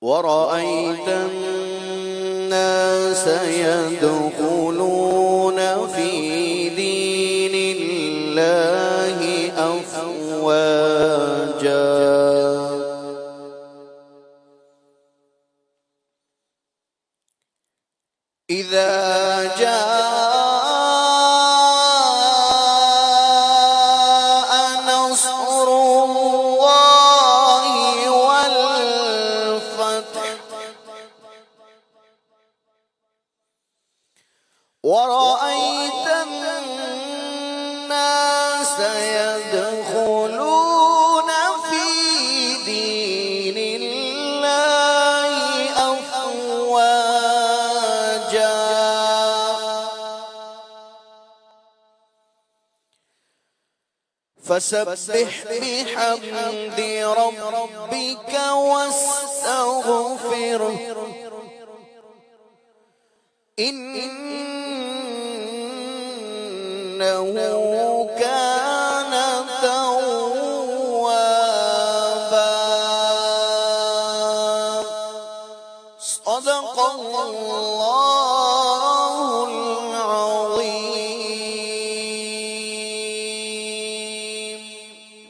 ورأيت الناس يدخلون في دين الله أفواجا إذا جاء نصر الله والفتح ورأيت الناس يدخلون في دين الله أفواجا فسبح بحمد ربك واستغفره إنه كان توابا صدق الله العظيم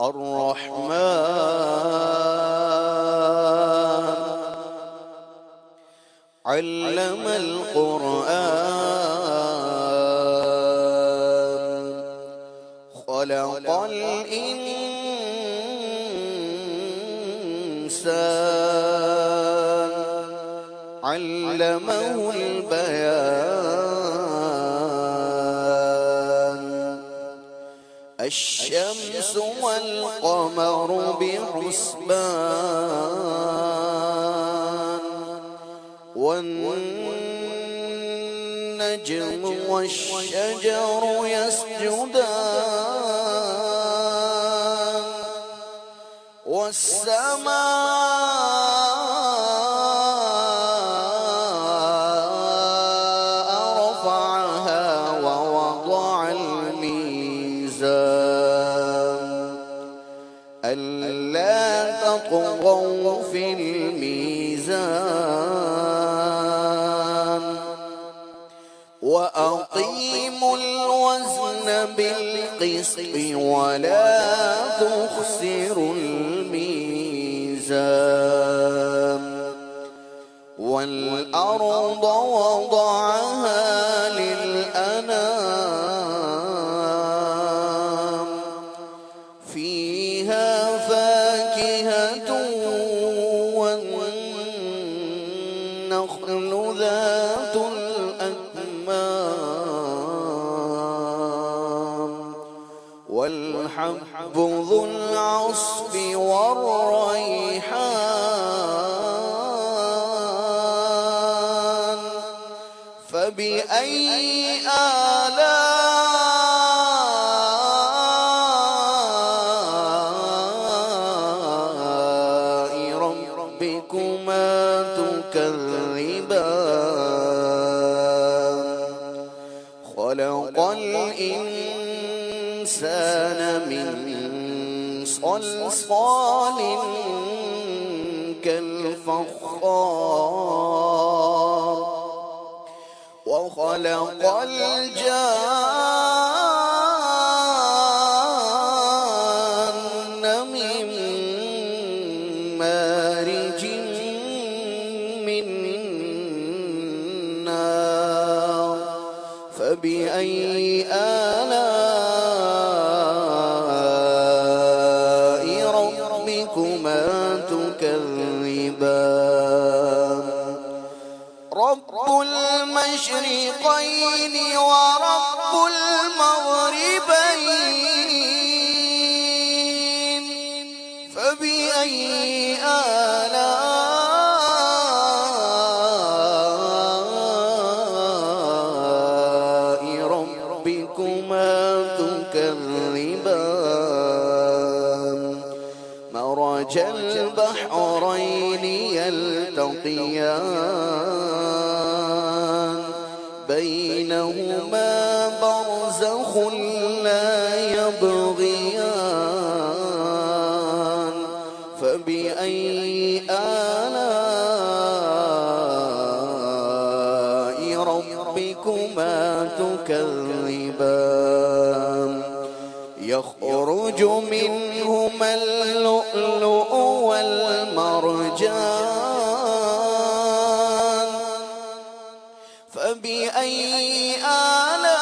الرحمن علم القرآن خلق الإنسان علمه البيان الشمس والقمر بحسبان والنجم والشجر يسجدان والسماء رفعها ووضع الميزان ألا تطغوا في الميزان وأقيموا الوزن بالقسط ولا تخسروا الميزان والأرض وضعها للأنام فيها فاكهة والنخل ذات الأكمام والحب ذو العصف والريحان فبأي آلاء ربكما تكذبان خلق الإنسان من صلصال كالفخار وخلق الجان من مارج من نار فبأي آلاء ربكما تكذبان رب المشرقين ورب المغربين فبأي آلاء ربكما تكذبان مرج البحرين يلتقيان بينهما برزخ لا يبغيان فبأي آلاء ربكما تكذبان يخرج منهما اللؤلؤ والمرجان فبأي آلاء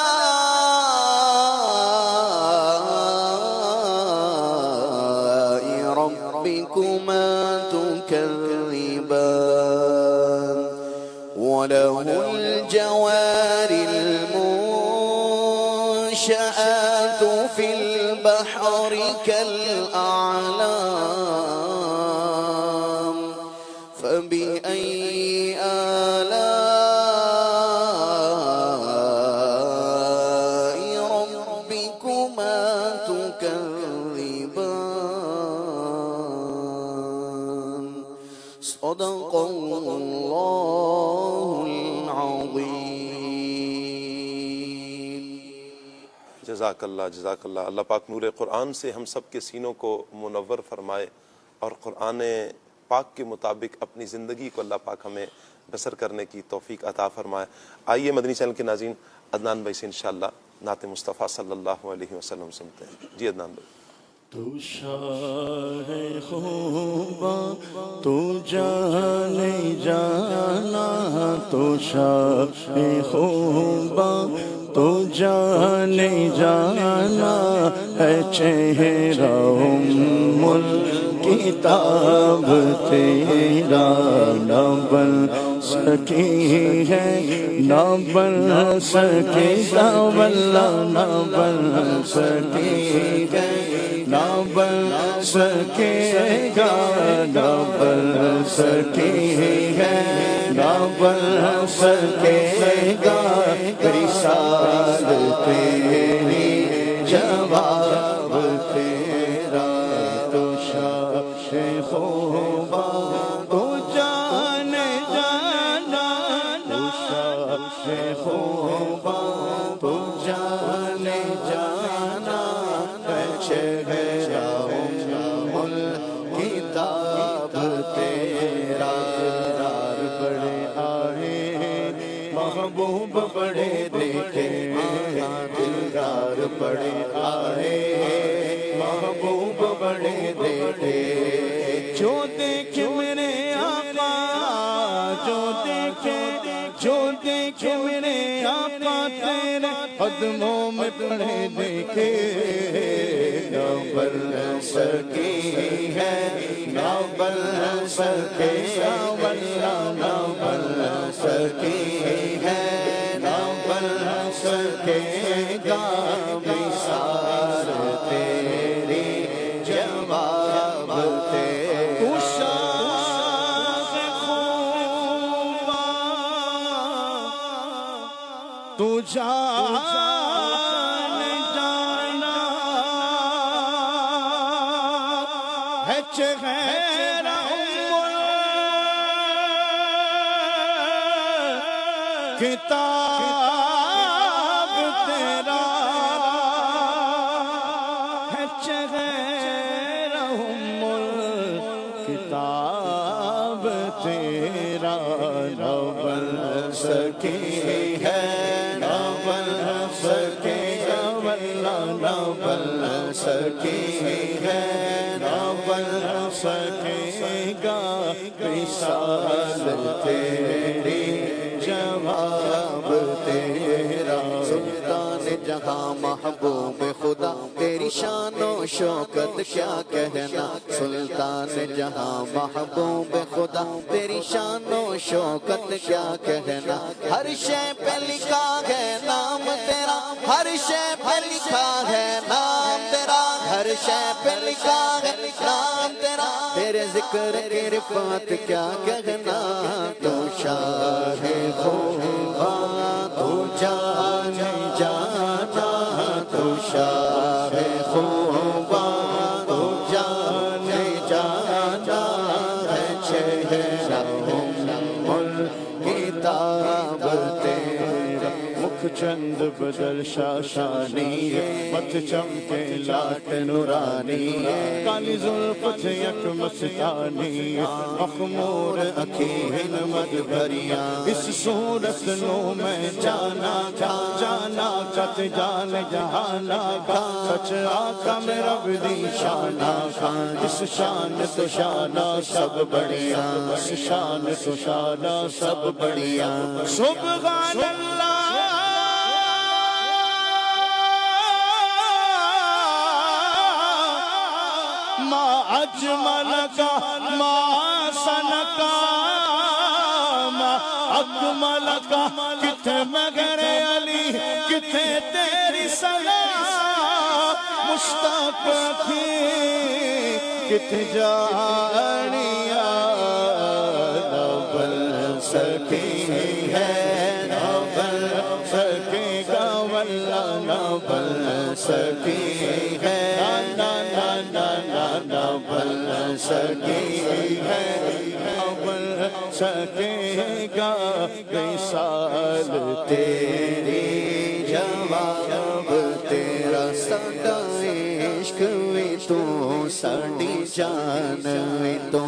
ربكما تكذبان وله الجوار المنشآت في البحر كالأعلام فبأي آلاء ربكما تكذبان صدق الله العظيم. جزاک اللہ جزاک اللہ. اللہ پاک نور قرآن سے ہم سب کے سینوں کو منور فرمائے اور قرآن پاک کے مطابق اپنی زندگی کو اللہ پاک ہمیں بسر کرنے کی توفیق عطا فرمائے. آئیے مدنی چینل کے ناظرین عدنان بھائی سے انشاءاللہ نعت مصطفیٰ صلی اللہ علیہ وسلم سنتے ہیں. جی عدنان بھائی. تو شاہ خوباں تو جانے جانا، تو شاہ خوباں تو جانے جانا، ہے چہرہ ام الکتاب تیرا، نہ بن سکی ہے نہ بن سکے گا، واللہ نہ بن سکی ہے نہ بن سکے گا، نہ بن سکی ہے نہ بن سکے گا، رسال تیری جواب تیرا، تو شاہ خوباں تو جانے جانا، تو شاہ خوباں تو جانے جانا، چہرہ ام الکتاب تیرا، دار بڑے آئے محبوب بڑے دیکھے، دلدار بڑے آئے محبوب بڑے دیکھے، جو دیکھے میرے آقا، جو دیکھے میرے آقا تیرے قدموں میں پڑے دیکھے، نہ بن سکی ہے نہ بن سکے گا، واللہ نہ بن سکی ہے نہ بن سکے گا، مثال تیری جواب تیرا، تو جانے جانا، ہے چہرہ کتاب تیرا، ہے چہرہ کتاب تیرا، نہ بن سکی ہے نہ بن سکے گا، واللہ نہ بن سکی ہے نہ بن سکے گا، رسال تیری جواب تیرا، سلطان جہاں محبوب خدا تیری شان و شوکت کیا کہنا، سلطان جہاں محبوب خدا تیری شان و شوکت کیا کہنا، ہر شے پہ لکھا ہے نام تیرا، ہر شے پہ لکھا ہے نام تیرا، ہر شے پہ لکھا ہے نام تیرا، تیرے ذکر کی رفعت کیا کہنا، تو شاہ خوباں تو جانے جانا، تو شاہ خوباں تو جانے جانا، چند بدل شاشانی مت چمکے لاٹ نورانی کالی زلفت یک مستانی مخمور اکھین مد بھریاں اس صورت نو میں جانا جانا کت جان جہانا سچ آقا میں رب دی شانا اس شان تو شانہ سب بڑھیا اس شان تو شانہ سب بڑھیا سبحان اللہ ما اجملک ما سنکا ما اکملک کتھے مگر علی کتھے تیری سلام مشتاق تھی کتھے جانیا نہ بل سکی ہے نہ بل سکے گا واللہ نہ بل سکی ہے نہ بل سکی ہے نہ بل سکے گا مثال تیری جواب تیرا ساڈا عشق وی تو ساڈی جان وی تو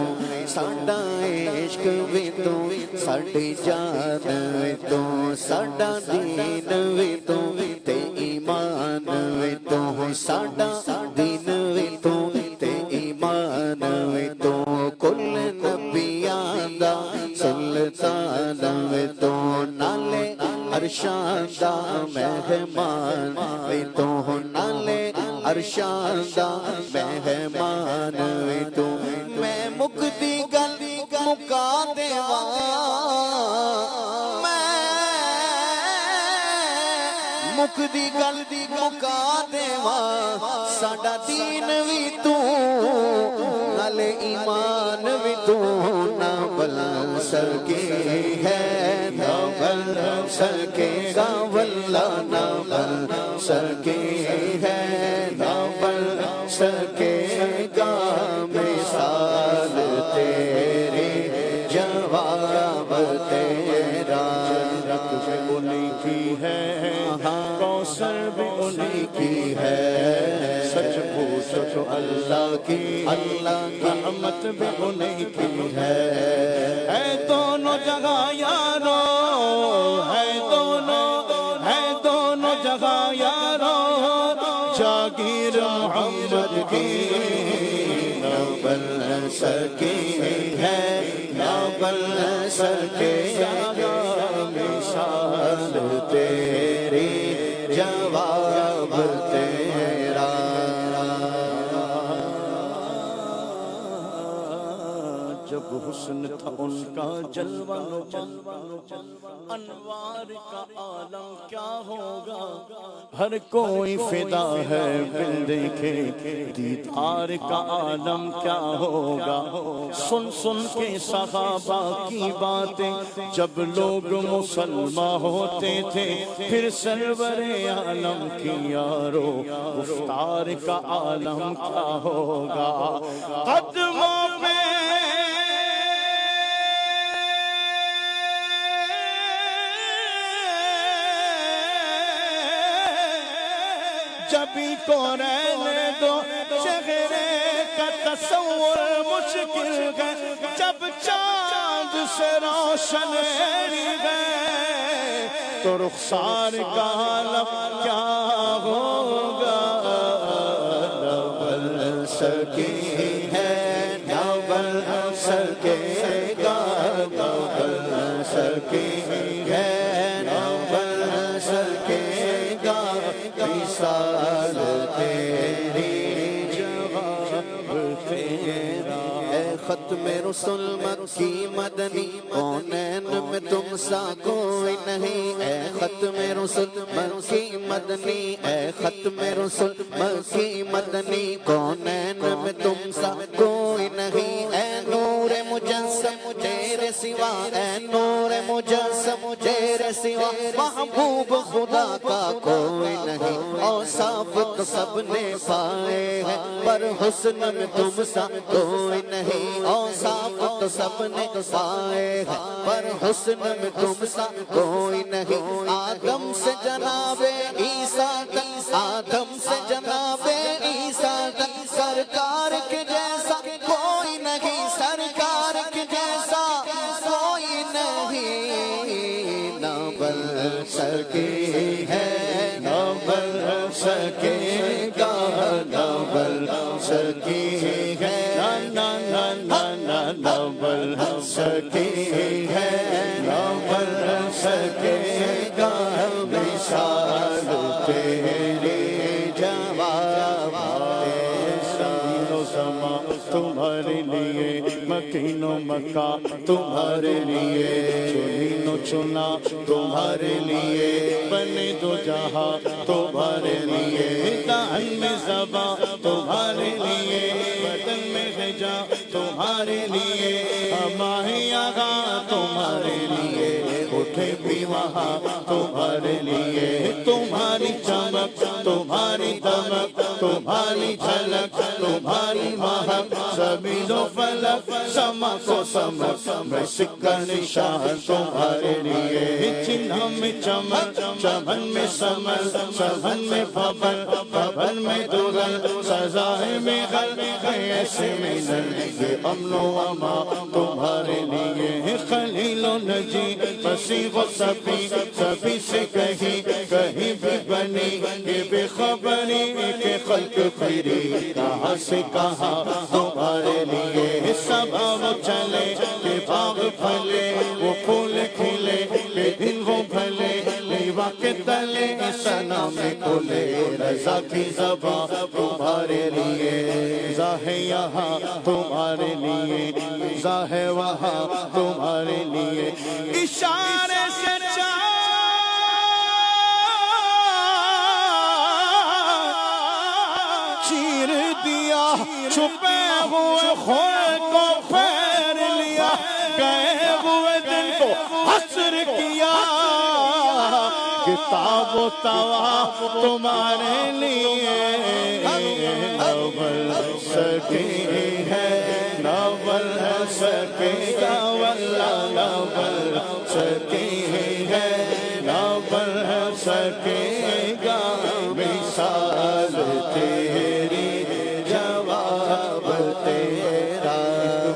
ساڈا عشق وی تو ساڈی جان وی تو ساڈا دین وی تو تے ایمان وی تو ساڈا دین وی تو تے ایمان وی تو کل نبیاں دا سلطان وی تو نالے عرشاں دا مہمان وی تو نالے عرشاں دا مہمان وی تو میں مکدی گل مکا دیواں مکدی گل مکا دیواں ساڈا دین وی تو نالے ایمان وی تو نہ بل سکے ہے نہ بل سکے گا واللہ نہ بل سکے ہے نہ بل سکے گا مثال تیری جواب تیرا تجھے انہی کی ہے کوثر بھی انہی کی ہے سچ پوچھو تو اللہ کی رحمت بھی انہی کی ہے دونوں جگہ یارو ہے دونوں جگہ یارو جاگیر محمد کی نہ بل سکی ہے نہ بل سکے گا مثال تیری جواب تیرا جب حسن تھا ان کا جلوہ انوار کا عالم کیا ہوگا ہر کوئی فدا ہے بن دیکھے دیدار کا عالم کیا ہوگا سن کے صحابہ کی باتیں جب لوگ مسلمان ہوتے تھے پھر سرور عالم کی یارو گفتار کا عالم کیا ہوگا قدموں پہ جبھی کو رہنے دو چہرے کا تصور مشکل ہے جب چاند سے روشن ہے تو رخسار کا عالم کیا ہوگا نہ بل سکی ہے نہ بل سکے گا نہ بل سکی ہے نہ بل سکے گا مثال تیری جواب تیرا اے ختم رسول مکی مدنی کونین میں تم سا کوئی نہیں اے ختم رسول مکی مدنی اے ختم رسول مکی مدنی کونین میں تم سا کوئی نہیں اے نور مجسم تیرے سوا اے نور مجسم تیرے سوا محبوب خدا کا کوئی نہیں اوصاف تو سب نے پائے ہیں پر حسن میں تم سا کوئی نہیں اوصاف تو سب نے پائے ہیں پر حسن میں تم سا کوئی نہیں آدم سے جناب عیسیٰ تک آدم سے جناب عیسیٰ تک سرکار کے جیسا کوئی نہیں سرکار کے جیسا کوئی نہیں نہ بن سکے ہے نہ بن سکے گا نہ بن سکے ہے نہ بن سکے ہے نہ بن سکے گا مثال تیری جواب سما تمہارے لیے مکین و مکہ تمہارے لیے چنین و چنا تمہارے لیے بنے دو جہاں تمہارے لیے دہن میں زباں تمہارے لیے بدن میں غجا تمہارے لیے ہمارے یہاں تمہارے لیے اٹھے بھی وہاں تمہارے لیے تمہاری چمک تمہاری دمک تمہاری جھلک تمہاری مہک زمین و فلک سما کو سمک میں سکہ نشان تمہارے لیے چنہ میں چمک چمن میں سمل سمن میں بھبل بھبل میں دغل سزائے میں غل ایسے میں نل یہ امن و اما تمہارے لیے خلیل و نجی فصیح و صفی سبھی سے کہیں بھی بنی یہ بے خبری کہ خلق پھری کہاں سے کہاں تمہارے لیے سب وہ چلے کہ باغ پھلے وہ پھول کھلے کہ دن وہ بھلے لیوا کے تلے سنا میں کھلے رضا کی زبان تمہارے لیے ظاہر یہاں تمہارے لیے ظاہر وہاں تمہارے لیے اشارے سے چیر دیا چھپے ہوئے خوئے کو پھیر لیا گئے ہوئے دن کو حسر کیا کتاب و طواف تمہارے لیے نوبل سکی ہے نوبل سکی گا واللہ نوبل سکی ہے نوبل سکی گا مثال تیری جواب تیرا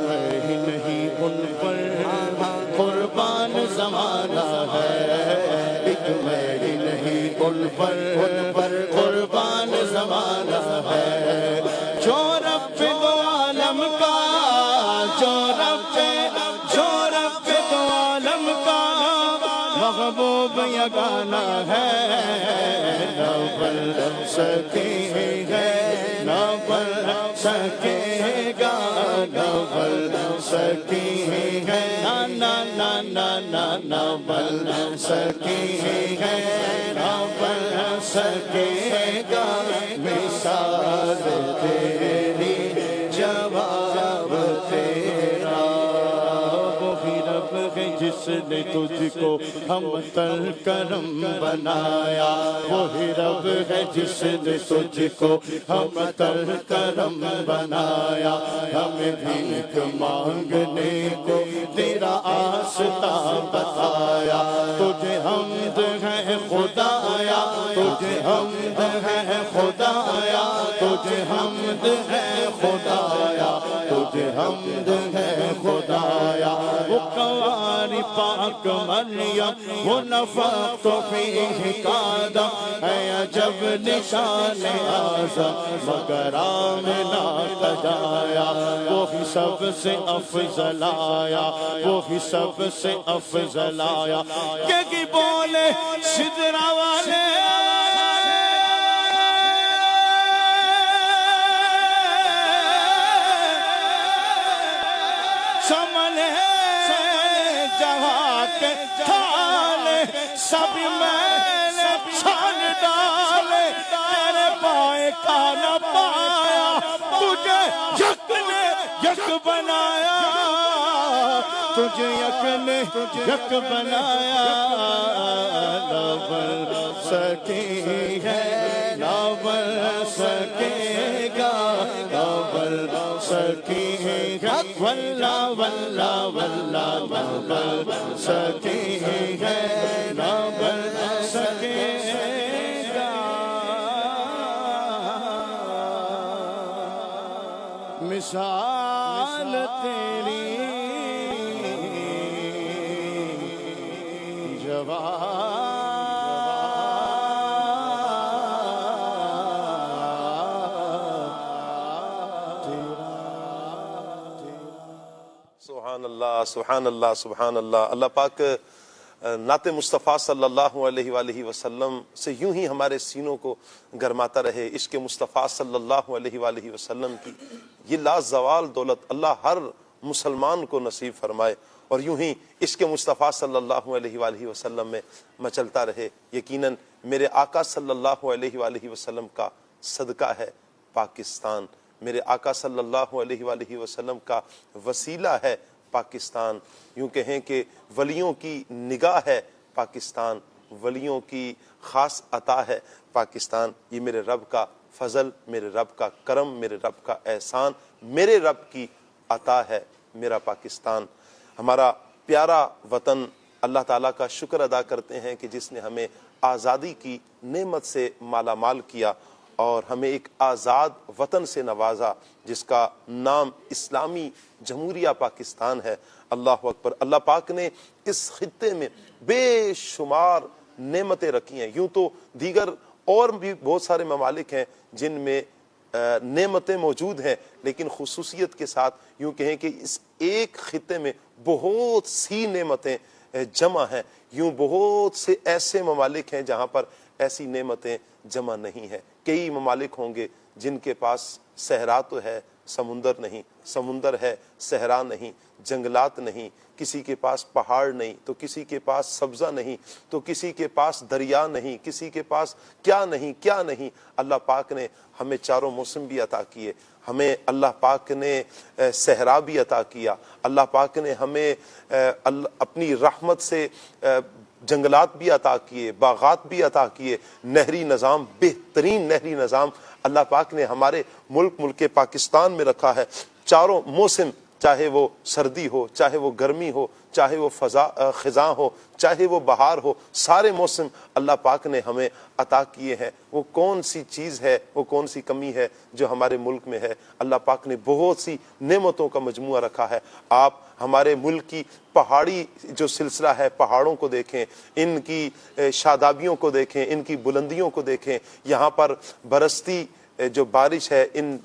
میں ہی نہیں ان پر قربان زمانہ ہے ایک میں ہی نہیں ان پر قربان زمانہ ہے جو رب دو عالم کا جو رب دو عالم کا محبوب یگانہ ہے نوبل سکی ہے نوبل سکے گا نوبل سکی ہے نوبل سکی ہے نوبل سکے گا مثال تیری جواب تیرا وہی رب ہے جس نے تجھ کو ہم تر کرم بنایا وہی رب ہے جس نے تجھ کو ہم تر کرم بنایا ہمیں بھیک مانگنے کو تیرا آستا بتایا تجھے حمد ہے خدایا تجھے حمد ہے خدایا تجھے حمد ہے خدایا تجھے حمد ہے خدایا وہ قواری پاک مریم وہ نفخت فیہ قادم اے عجب نشان اعظم مگر آمنہ تجایا وہی سب سے افضل آیا وہی سب سے افضل آیا کہ بولے سدرہ والے سملے جہاں کے تھالے سب میں نے چھان ڈالے تیرے پائے کا نہ پایا تجھے یک نے یک بنایا تجھے یک نے یک بنایا نہ بن سکی ہے نہ بن سکے گا نہ بن سکی ہے واللہ واللہ واللہ نہ بن سکی ہے نہ بن سکے گا مثال تیری سبحان اللہ سبحان اللہ سبحان اللہ۔ اللہ پاک نعت مصطفیٰ صلی اللہ علیہ وآلہ وسلم سے یوں ہی ہمارے سینوں کو گرماتا رہے۔ عشق مصطفیٰ صلی اللہ علیہ وآلہ وسلم کی یہ لازوال دولت اللہ ہر مسلمان کو نصیب فرمائے، اور یوں ہی عشق مصطفیٰ صلی اللہ علیہ وآلہ وسلم میں مچلتا رہے۔ یقیناً میرے آقا صلی اللہ علیہ وآلہ وسلم کا صدقہ ہے پاکستان، میرے آقا صلی اللہ علیہ وآلہ وسلم کا وسیلہ ہے پاکستان۔ یوں کہیں کہ ولیوں کی نگاہ ہے پاکستان، ولیوں کی خاص عطا ہے پاکستان۔ یہ میرے رب کا فضل، میرے رب کا کرم، میرے رب کا احسان، میرے رب کی عطا ہے میرا پاکستان۔ ہمارا پیارا وطن، اللہ تعالیٰ کا شکر ادا کرتے ہیں کہ جس نے ہمیں آزادی کی نعمت سے مالا مال کیا اور ہمیں ایک آزاد وطن سے نوازا جس کا نام اسلامی جمہوریہ پاکستان ہے۔ اللہ اکبر۔ اللہ پاک نے اس خطے میں بے شمار نعمتیں رکھی ہیں۔ یوں تو دیگر اور بھی بہت سارے ممالک ہیں جن میں نعمتیں موجود ہیں، لیکن خصوصیت کے ساتھ یوں کہیں کہ اس ایک خطے میں بہت سی نعمتیں جمع ہیں۔ یوں بہت سے ایسے ممالک ہیں جہاں پر ایسی نعمتیں جمع نہیں ہیں۔ کئی ممالک ہوں گے جن کے پاس صحرا تو ہے، سمندر نہیں، سمندر ہے صحرا نہیں، جنگلات نہیں، کسی کے پاس پہاڑ نہیں تو کسی کے پاس سبزہ نہیں تو کسی کے پاس دریا نہیں، کسی کے پاس کیا نہیں کیا نہیں۔ اللہ پاک نے ہمیں چاروں موسم بھی عطا کیے، ہمیں اللہ پاک نے صحرا بھی عطا کیا، اللہ پاک نے ہمیں اپنی رحمت سے جنگلات بھی عطا کیے، باغات بھی عطا کیے، نہری نظام، بہترین نہری نظام اللہ پاک نے ہمارے ملک پاکستان میں رکھا ہے۔ چاروں موسم، چاہے وہ سردی ہو، چاہے وہ گرمی ہو، چاہے وہ خزاں ہو، چاہے وہ بہار ہو، سارے موسم اللہ پاک نے ہمیں عطا کیے ہیں۔ وہ کون سی چیز ہے، وہ کون سی کمی ہے جو ہمارے ملک میں ہے؟ اللہ پاک نے بہت سی نعمتوں کا مجموعہ رکھا ہے۔ آپ ہمارے ملک کی پہاڑی جو سلسلہ ہے، پہاڑوں کو دیکھیں، ان کی شادابیوں کو دیکھیں، ان کی بلندیوں کو دیکھیں، یہاں پر برستی جو بارش ہے، ان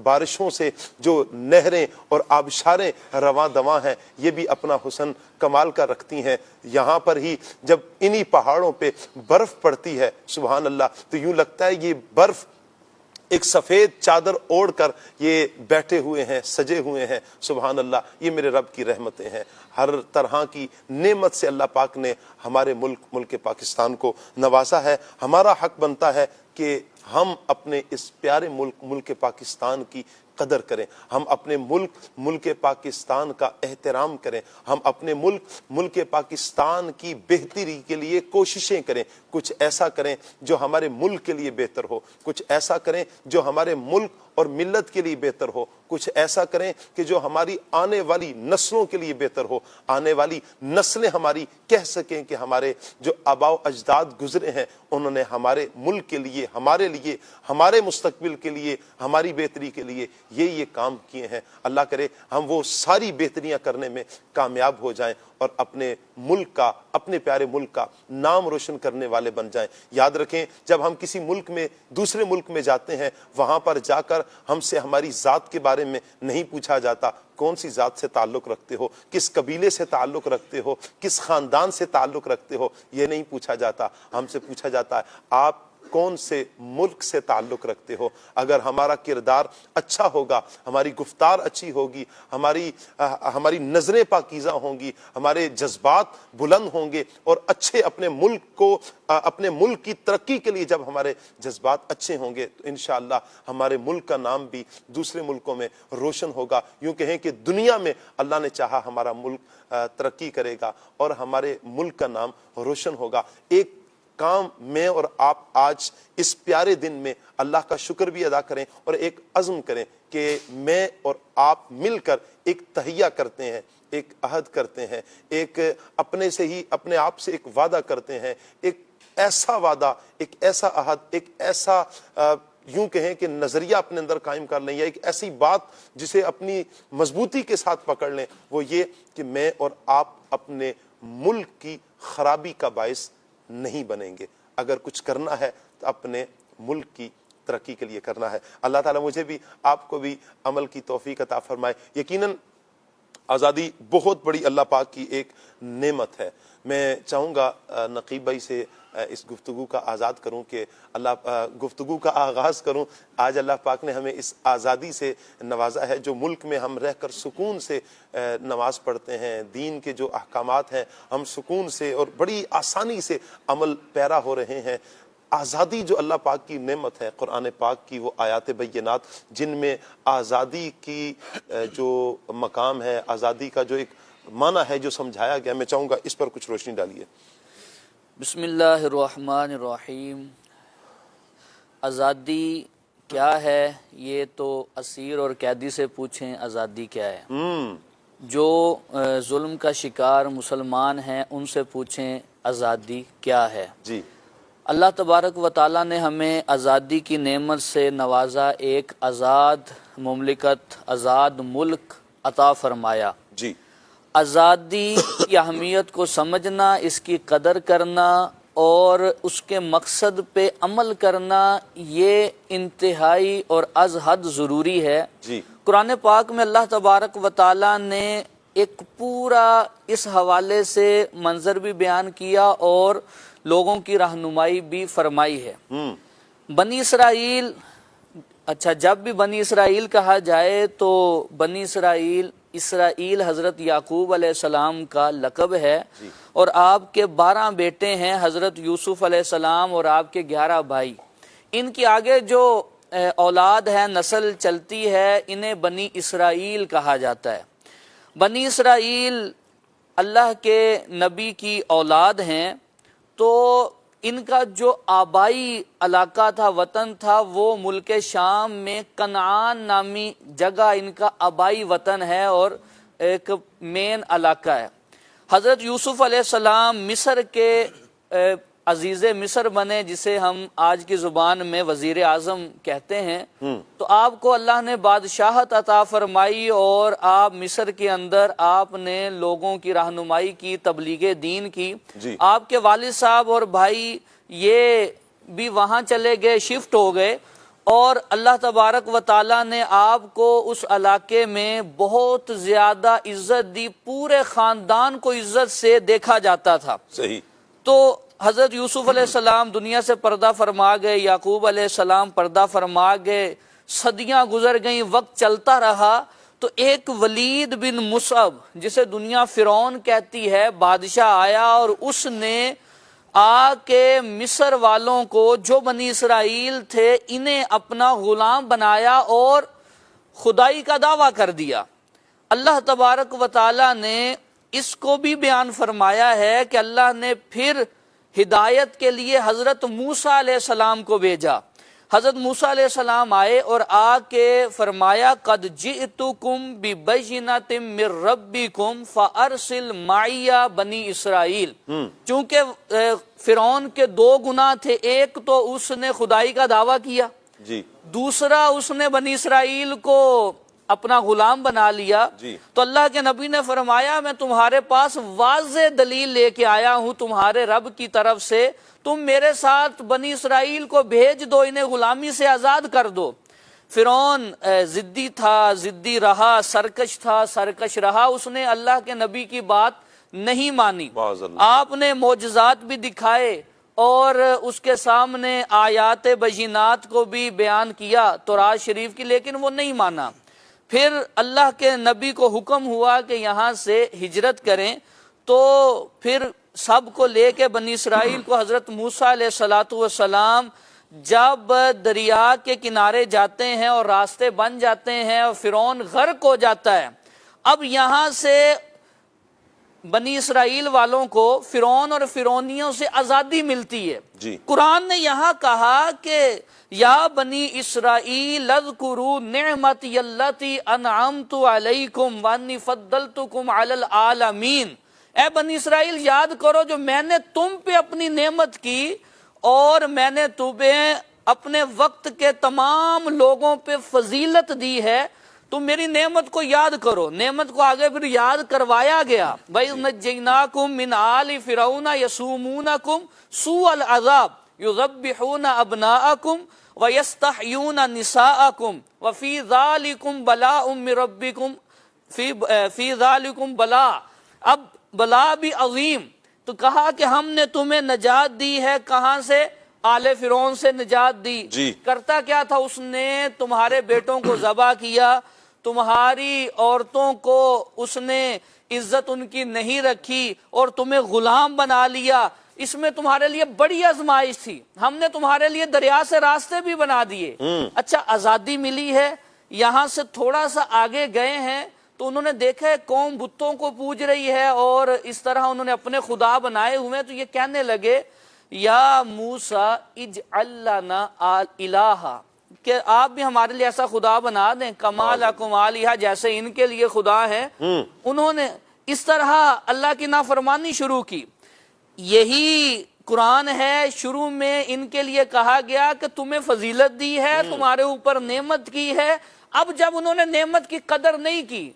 بارشوں سے جو نہریں اور آبشاریں رواں دواں ہیں، یہ بھی اپنا حسن کمال کا رکھتی ہیں۔ یہاں پر ہی جب انہی پہاڑوں پہ برف پڑتی ہے، سبحان اللہ، تو یوں لگتا ہے یہ برف ایک سفید چادر اوڑھ کر یہ بیٹھے ہوئے ہیں، سجے ہوئے ہیں۔ سبحان اللہ، یہ میرے رب کی رحمتیں ہیں۔ ہر طرح کی نعمت سے اللہ پاک نے ہمارے ملک پاکستان کو نوازا ہے۔ ہمارا حق بنتا ہے کہ ہم اپنے اس پیارے ملک پاکستان کی قدر کریں، ہم اپنے ملک پاکستان کا احترام کریں، ہم اپنے ملک پاکستان کی بہتری کے لیے کوششیں کریں، کچھ ایسا کریں جو ہمارے ملک کے لیے بہتر ہو، کچھ ایسا کریں جو ہمارے ملک اور ملت کے لیے بہتر ہو، کچھ ایسا کریں کہ جو ہماری آنے والی نسلوں کے لیے بہتر ہو، آنے والی نسلیں ہماری کہہ سکیں کہ ہمارے جو آباء و اجداد گزرے ہیں انہوں نے ہمارے ملک کے لیے، ہمارے مستقبل کے لیے، ہماری بہتری کے لیے یہ کام کیے ہیں۔ اللہ کرے ہم وہ ساری بہتریاں کرنے میں کامیاب ہو جائیں اور اپنے ملک کا، اپنے پیارے ملک کا نام روشن کرنے والے بن جائیں۔ یاد رکھیں، جب ہم کسی ملک میں، دوسرے ملک میں جاتے ہیں، وہاں پر جا کر ہم سے ہماری ذات کے بارے میں نہیں پوچھا جاتا، کون سی ذات سے تعلق رکھتے ہو، کس قبیلے سے تعلق رکھتے ہو، کس خاندان سے تعلق رکھتے ہو، یہ نہیں پوچھا جاتا۔ ہم سے پوچھا جاتا ہے آپ کون سے ملک سے تعلق رکھتے ہو۔ اگر ہمارا کردار اچھا ہوگا، ہماری گفتار اچھی ہوگی، ہماری نظریں پاکیزہ ہوں گی، ہمارے جذبات بلند ہوں گے، اور اچھے اپنے ملک کی ترقی کے لیے جب ہمارے جذبات اچھے ہوں گے تو انشاءاللہ ہمارے ملک کا نام بھی دوسرے ملکوں میں روشن ہوگا۔ یوں کہیں کہ دنیا میں اللہ نے چاہا ہمارا ملک ترقی کرے گا اور ہمارے ملک کا نام روشن ہوگا۔ ایک کام میں اور آپ آج اس پیارے دن میں اللہ کا شکر بھی ادا کریں اور ایک عزم کریں کہ میں اور آپ مل کر ایک تہیہ کرتے ہیں، ایک عہد کرتے ہیں، ایک اپنے سے ہی اپنے آپ سے ایک وعدہ کرتے ہیں، ایک ایسا وعدہ، ایک ایسا عہد، ایک ایسا یوں کہیں کہ نظریہ اپنے اندر قائم کر لیں، یا ایک ایسی بات جسے اپنی مضبوطی کے ساتھ پکڑ لیں، وہ یہ کہ میں اور آپ اپنے ملک کی خرابی کا باعث نہیں بنیں گے۔ اگر کچھ کرنا ہے تو اپنے ملک کی ترقی کے لیے کرنا ہے۔ اللہ تعالیٰ مجھے بھی آپ کو بھی عمل کی توفیق عطا فرمائے۔ یقیناً آزادی بہت بڑی اللہ پاک کی ایک نعمت ہے۔ میں چاہوں گا نقیب بھائی سے اس گفتگو کا آزاد کروں کہ گفتگو کا آغاز کروں۔ آج اللہ پاک نے ہمیں اس آزادی سے نوازا ہے، جو ملک میں ہم رہ کر سکون سے نماز پڑھتے ہیں، دین کے جو احکامات ہیں ہم سکون سے اور بڑی آسانی سے عمل پیرا ہو رہے ہیں۔ آزادی جو اللہ پاک کی نعمت ہے، قرآن پاک کی وہ آیات بینات جن میں آزادی کی جو مقام ہے، آزادی کا جو ایک معنی ہے جو سمجھایا گیا، میں چاہوں گا اس پر کچھ روشنی ڈالیے۔ بسم اللہ الرحمن الرحیم۔ آزادی کیا ہے یہ تو اسیر اور قیدی سے پوچھیں آزادی کیا ہے۔ جو ظلم کا شکار مسلمان ہیں ان سے پوچھیں آزادی کیا ہے۔ جی، اللہ تبارک و تعالیٰ نے ہمیں آزادی کی نعمت سے نوازا، ایک آزاد مملکت، آزاد ملک عطا فرمایا۔ جی، آزادی کی اہمیت کو سمجھنا، اس کی قدر کرنا اور اس کے مقصد پہ عمل کرنا یہ انتہائی اور از حد ضروری ہے۔ جی، قرآن پاک میں اللہ تبارک و تعالیٰ نے ایک پورا اس حوالے سے منظر بھی بیان کیا اور لوگوں کی رہنمائی بھی فرمائی ہے۔ بنی اسرائیل، اچھا جب بھی بنی اسرائیل کہا جائے تو بنی اسرائیل حضرت یعقوب علیہ السلام کا لقب ہے، اور آپ کے 12 بیٹے ہیں، حضرت یوسف علیہ السلام اور آپ کے 11 بھائی۔ ان کی آگے جو اولاد ہے، نسل چلتی ہے، انہیں بنی اسرائیل کہا جاتا ہے۔ بنی اسرائیل اللہ کے نبی کی اولاد ہیں، تو ان کا جو آبائی علاقہ تھا، وطن تھا، وہ ملک شام میں کنعان نامی جگہ ان کا آبائی وطن ہے اور ایک مین علاقہ ہے۔ حضرت یوسف علیہ السلام مصر کے عزیز مصر بنے، جسے ہم آج کی زبان میں وزیر اعظم کہتے ہیں، تو آپ کو اللہ نے بادشاہت عطا فرمائی اور آپ مصر کے اندر آپ نے لوگوں کی رہنمائی کی، تبلیغ دین کی۔ آپ کے والد صاحب اور بھائی یہ بھی وہاں چلے گئے، شفٹ ہو گئے، اور اللہ تبارک و تعالیٰ نے آپ کو اس علاقے میں بہت زیادہ عزت دی، پورے خاندان کو عزت سے دیکھا جاتا تھا۔ صحیح۔ تو حضرت یوسف علیہ السلام دنیا سے پردہ فرما گئے، یعقوب علیہ السلام پردہ فرما گئے، صدیاں گزر گئیں، وقت چلتا رہا، تو ایک ولید بن مصعب جسے دنیا فرعون کہتی ہے، بادشاہ آیا اور اس نے آ کے مصر والوں کو جو بنی اسرائیل تھے انہیں اپنا غلام بنایا اور خدائی کا دعویٰ کر دیا۔ اللہ تبارک و تعالیٰ نے اس کو بھی بیان فرمایا ہے کہ اللہ نے پھر ہدایت کے لیے حضرت موسیٰ علیہ السلام کو بھیجا۔ حضرت موسیٰ علیہ السلام آئے اور آ کے فرمایا قد جئتکم ببینۃ من ربکم فارسل معی بنی اسرائیل۔ چونکہ فرعون کے 2 گناہ تھے، ایک تو اس نے خدائی کا دعویٰ کیا، دوسرا اس نے بنی اسرائیل کو اپنا غلام بنا لیا۔ تو اللہ کے نبی نے فرمایا میں تمہارے پاس واضح دلیل لے کے آیا ہوں تمہارے رب کی طرف سے، تم میرے ساتھ بنی اسرائیل کو بھیج دو، انہیں غلامی سے آزاد کر دو۔ فرعون ضدی تھا، ضدی رہا، سرکش تھا، سرکش رہا، اس نے اللہ کے نبی کی بات نہیں مانی۔ آپ نے معجزات بھی دکھائے، اور اس کے سامنے آیات بینات کو بھی بیان کیا تورات شریف کی، لیکن وہ نہیں مانا۔ پھر اللہ کے نبی کو حکم ہوا کہ یہاں سے ہجرت کریں، تو پھر سب کو لے کے بنی اسرائیل کو حضرت موسیٰ علیہ السلام جب دریا کے کنارے جاتے ہیں اور راستے بن جاتے ہیں اور فرعون غرق ہو جاتا ہے، اب یہاں سے بنی اسرائیل والوں کو فرعون اور فرعونیوں سے آزادی ملتی ہے۔ جی قرآن نے یہاں کہا کہ یا بنی اسرائیل اذکروا نعمتی اللتی انعمت علیکم وانی فضلتکم علی العالمین، اے بنی اسرائیل یاد کرو جو میں نے تم پہ اپنی نعمت کی اور میں نے تمہیں اپنے وقت کے تمام لوگوں پہ فضیلت دی ہے، تم میری نعمت کو یاد کرو۔ نعمت کو آگے پھر یاد کروایا گیا، وَإِذْ نَجَّيْنَاكُمْ مِنْ آلِ فِرْعَوْنَ يَسُومُونَكُمْ سُوءَ الْعَذَابِ يُذَبِّحُونَ أَبْنَاءَكُمْ وَيَسْتَحْيُونَ نِسَاءَكُمْ وَفِي ذَلِكُمْ بَلَاءٌ مِّن رَبِّكُمْ فِي ذَلِكُمْ بَلَاءٌ۔ اب بلا بھی عظیم، تو کہا کہ ہم نے تمہیں نجات دی ہے، کہاں سے؟ آل فرعون سے نجات دی۔ جی کرتا کیا تھا؟ اس نے تمہارے بیٹوں کو ذبح کیا، تمہاری عورتوں کو اس نے عزت ان کی نہیں رکھی اور تمہیں غلام بنا لیا۔ اس میں تمہارے لیے بڑی آزمائش تھی، ہم نے تمہارے لیے دریا سے راستے بھی بنا دیے۔ اچھا آزادی ملی ہے، یہاں سے تھوڑا سا آگے گئے ہیں تو انہوں نے دیکھا ہے قوم بتوں کو پوج رہی ہے اور اس طرح انہوں نے اپنے خدا بنائے ہوئے، تو یہ کہنے لگے یا موسیٰ اجعل لنا الہا، کہ آپ بھی ہمارے لیے ایسا خدا بنا دیں، کما لکم آلہہ، جیسے ان کے لیے خدا ہے۔ انہوں نے اس طرح اللہ کی نافرمانی شروع کی۔ یہی قرآن ہے، شروع میں ان کے لیے کہا گیا کہ تمہیں فضیلت دی ہے، تمہارے اوپر نعمت کی ہے۔ اب جب انہوں نے نعمت کی قدر نہیں کی،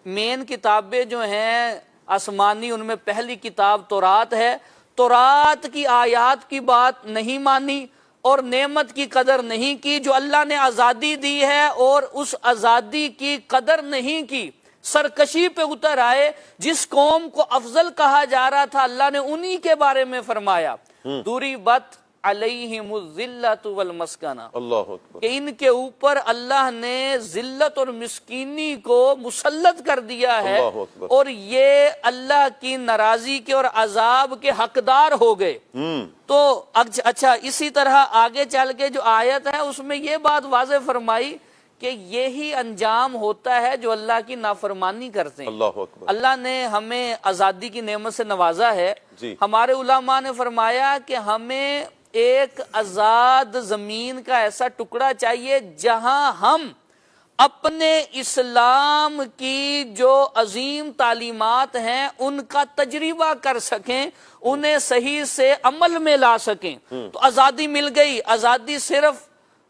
مین کتابیں جو ہیں آسمانی، ان میں پہلی کتاب تورات ہے، تورات کی آیات کی بات نہیں مانی اور نعمت کی قدر نہیں کی، جو اللہ نے آزادی دی ہے اور اس آزادی کی قدر نہیں کی، سرکشی پہ اتر آئے۔ جس قوم کو افضل کہا جا رہا تھا اللہ نے انہی کے بارے میں فرمایا ضُرِبَتْ عَلَيْهِمُ الذِّلَّةُ وَالْمَسْكَنَةُ، اللہ اکبر، کہ ان کے اوپر اللہ نے ذلت اور مسکینی کو مسلط کر دیا ہے، اللہ اکبر، اور یہ اللہ کی ناراضی کے اور عذاب کے حقدار ہو گئے۔ تو اچھا اسی طرح آگے چل کے جو آیت ہے اس میں یہ بات واضح فرمائی کہ یہی انجام ہوتا ہے جو اللہ کی نافرمانی کرتے ہیں۔ اللہ اکبر، اللہ نے ہمیں آزادی کی نعمت سے نوازا ہے۔ جی ہمارے علماء نے فرمایا کہ ہمیں ایک آزاد زمین کا ایسا ٹکڑا چاہیے جہاں ہم اپنے اسلام کی جو عظیم تعلیمات ہیں ان کا تجربہ کر سکیں، انہیں صحیح سے عمل میں لا سکیں۔ تو آزادی مل گئی، آزادی صرف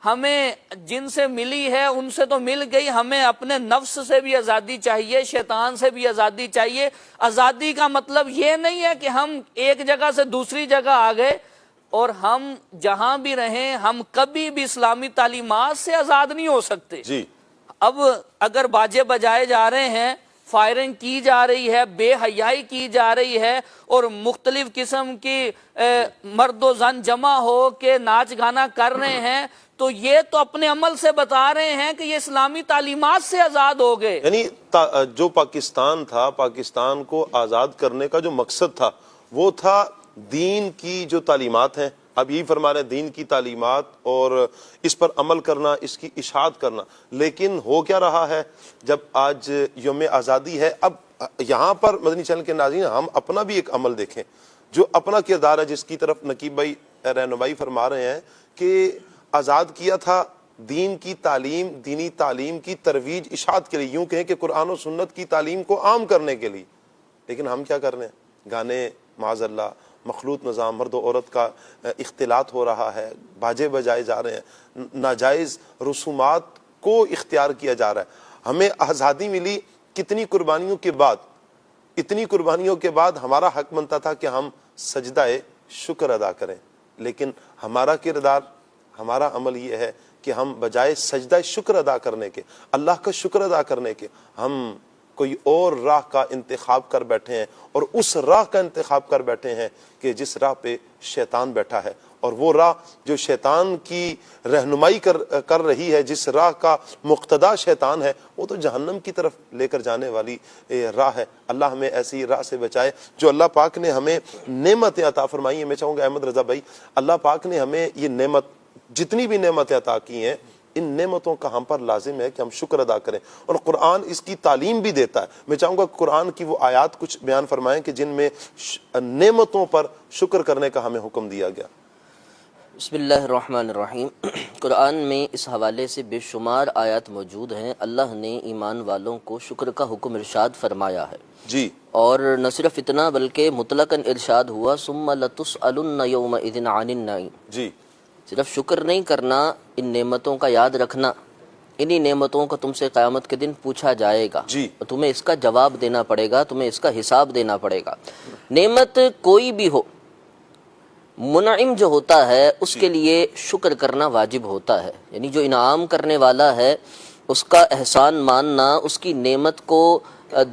ہمیں جن سے ملی ہے ان سے تو مل گئی، ہمیں اپنے نفس سے بھی آزادی چاہیے، شیطان سے بھی آزادی چاہیے۔ آزادی کا مطلب یہ نہیں ہے کہ ہم ایک جگہ سے دوسری جگہ آ گئے اور ہم جہاں بھی رہیں ہم کبھی بھی اسلامی تعلیمات سے آزاد نہیں ہو سکتے۔ جی اب اگر باجے بجائے جا رہے ہیں، فائرنگ کی جا رہی ہے، بے حیائی کی جا رہی ہے اور مختلف قسم کی مرد و زن جمع ہو کے ناچ گانا کر رہے ہیں، تو یہ تو اپنے عمل سے بتا رہے ہیں کہ یہ اسلامی تعلیمات سے آزاد ہو گئے۔ یعنی جو پاکستان تھا، پاکستان کو آزاد کرنے کا جو مقصد تھا وہ تھا دین کی جو تعلیمات ہیں، اب یہی فرما رہے ہیں دین کی تعلیمات اور اس پر عمل کرنا، اس کی اشاعت کرنا۔ لیکن ہو کیا رہا ہے جب آج یوم آزادی ہے؟ اب یہاں پر مدنی چینل کے ناظرین ہم اپنا بھی ایک عمل دیکھیں، جو اپنا کردار ہے جس کی طرف نقیب بھائی رہنمائی فرما رہے ہیں کہ آزاد کیا تھا دین کی تعلیم، دینی تعلیم کی ترویج اشاعت کے لیے، یوں کہیں کہ قرآن و سنت کی تعلیم کو عام کرنے کے لیے۔ لیکن ہم کیا کر رہے ہیں؟ گانے معاذ اللہ، مخلوط نظام، مرد و عورت کا اختلاط ہو رہا ہے، باجے بجائے جا رہے ہیں، ناجائز رسومات کو اختیار کیا جا رہا ہے۔ ہمیں آزادی ملی کتنی قربانیوں کے بعد، اتنی قربانیوں کے بعد ہمارا حق بنتا تھا کہ ہم سجدہ شکر ادا کریں، لیکن ہمارا کردار، ہمارا عمل یہ ہے کہ ہم بجائے سجدہ شکر ادا کرنے کے، اللہ کا شکر ادا کرنے کے، ہم کوئی اور راہ کا انتخاب کر بیٹھے ہیں اور اس راہ کا انتخاب کر بیٹھے ہیں کہ جس راہ پہ شیطان بیٹھا ہے، اور وہ راہ جو شیطان کی رہنمائی کر رہی ہے، جس راہ کا مقتدا شیطان ہے، وہ تو جہنم کی طرف لے کر جانے والی راہ ہے۔ اللہ ہمیں ایسی راہ سے بچائے۔ جو اللہ پاک نے ہمیں نعمتیں عطا فرمائی ہیں، میں چاہوں گا احمد رضا بھائی، اللہ پاک نے ہمیں یہ نعمت، جتنی بھی نعمتیں عطا کی ہیں، ان نعمتوں کا ہم پر لازم ہے کہ ہم شکر ادا کریں، اور قرآن اس کی تعلیم بھی دیتا ہے۔ میں چاہوں گا قرآن کی وہ آیات کچھ بیان فرمائیں کہ جن میں نعمتوں پر شکر کرنے کا ہمیں حکم دیا گیا۔ بسم اللہ الرحمن الرحیم۔ قرآن میں اس حوالے سے بے شمار آیات موجود ہیں۔ اللہ نے ایمان والوں کو شکر کا حکم ارشاد فرمایا ہے جی، اور نہ صرف اتنا بلکہ مطلقاً ارشاد ہوا ثم لتسألن یومئذ عن النعیم۔ جی، صرف شکر نہیں کرنا، ان نعمتوں کا یاد رکھنا، انہی نعمتوں کو تم سے قیامت کے دن پوچھا جائے گا، جی، اور تمہیں اس کا جواب دینا پڑے گا، تمہیں اس کا حساب دینا پڑے گا۔ نعمت کوئی بھی ہو، منعم جو ہوتا ہے اس کے لیے شکر کرنا واجب ہوتا ہے، یعنی جو انعام کرنے والا ہے اس کا احسان ماننا، اس کی نعمت کو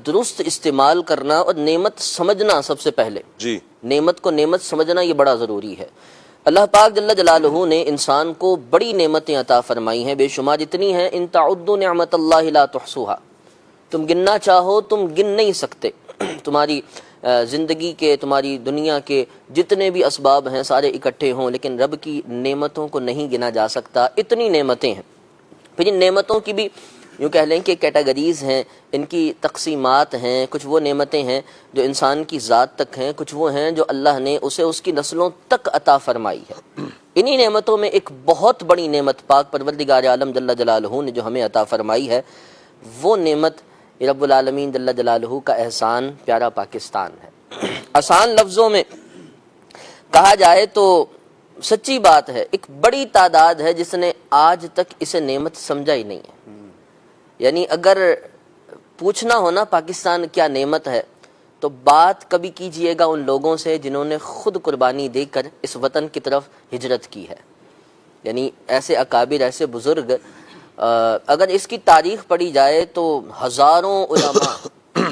درست استعمال کرنا اور نعمت سمجھنا سب سے پہلے، جی، نعمت کو نعمت سمجھنا یہ بڑا ضروری ہے۔ اللہ پاک جل جلالہ نے انسان کو بڑی نعمتیں عطا فرمائی ہیں، بے شمار اتنی ہیں، ان تعدوا نعمت اللہ لا تحصوها، تم گننا چاہو تم گن نہیں سکتے۔ تمہاری زندگی کے، تمہاری دنیا کے جتنے بھی اسباب ہیں سارے اکٹھے ہوں، لیکن رب کی نعمتوں کو نہیں گنا جا سکتا، اتنی نعمتیں ہیں۔ پھر ان نعمتوں کی بھی یوں کہہ لیں کہ کیٹیگریز ہیں، ان کی تقسیمات ہیں۔ کچھ وہ نعمتیں ہیں جو انسان کی ذات تک ہیں، کچھ وہ ہیں جو اللہ نے اسے اس کی نسلوں تک عطا فرمائی ہے۔ انہی نعمتوں میں ایک بہت بڑی نعمت پاک پروردگار عالم جل جلالہ نے جو ہمیں عطا فرمائی ہے، وہ نعمت رب العالمین جل جلالہ کا احسان پیارا پاکستان ہے۔ آسان لفظوں میں کہا جائے تو سچی بات ہے، ایک بڑی تعداد ہے جس نے آج تک اسے نعمت سمجھا ہی نہیں ہے۔ یعنی اگر پوچھنا ہونا پاکستان کیا نعمت ہے تو بات کبھی کیجئے گا ان لوگوں سے جنہوں نے خود قربانی دے کر اس وطن کی طرف ہجرت کی ہے، یعنی ایسے اکابر، ایسے بزرگ، اگر اس کی تاریخ پڑھی جائے تو ہزاروں علماء،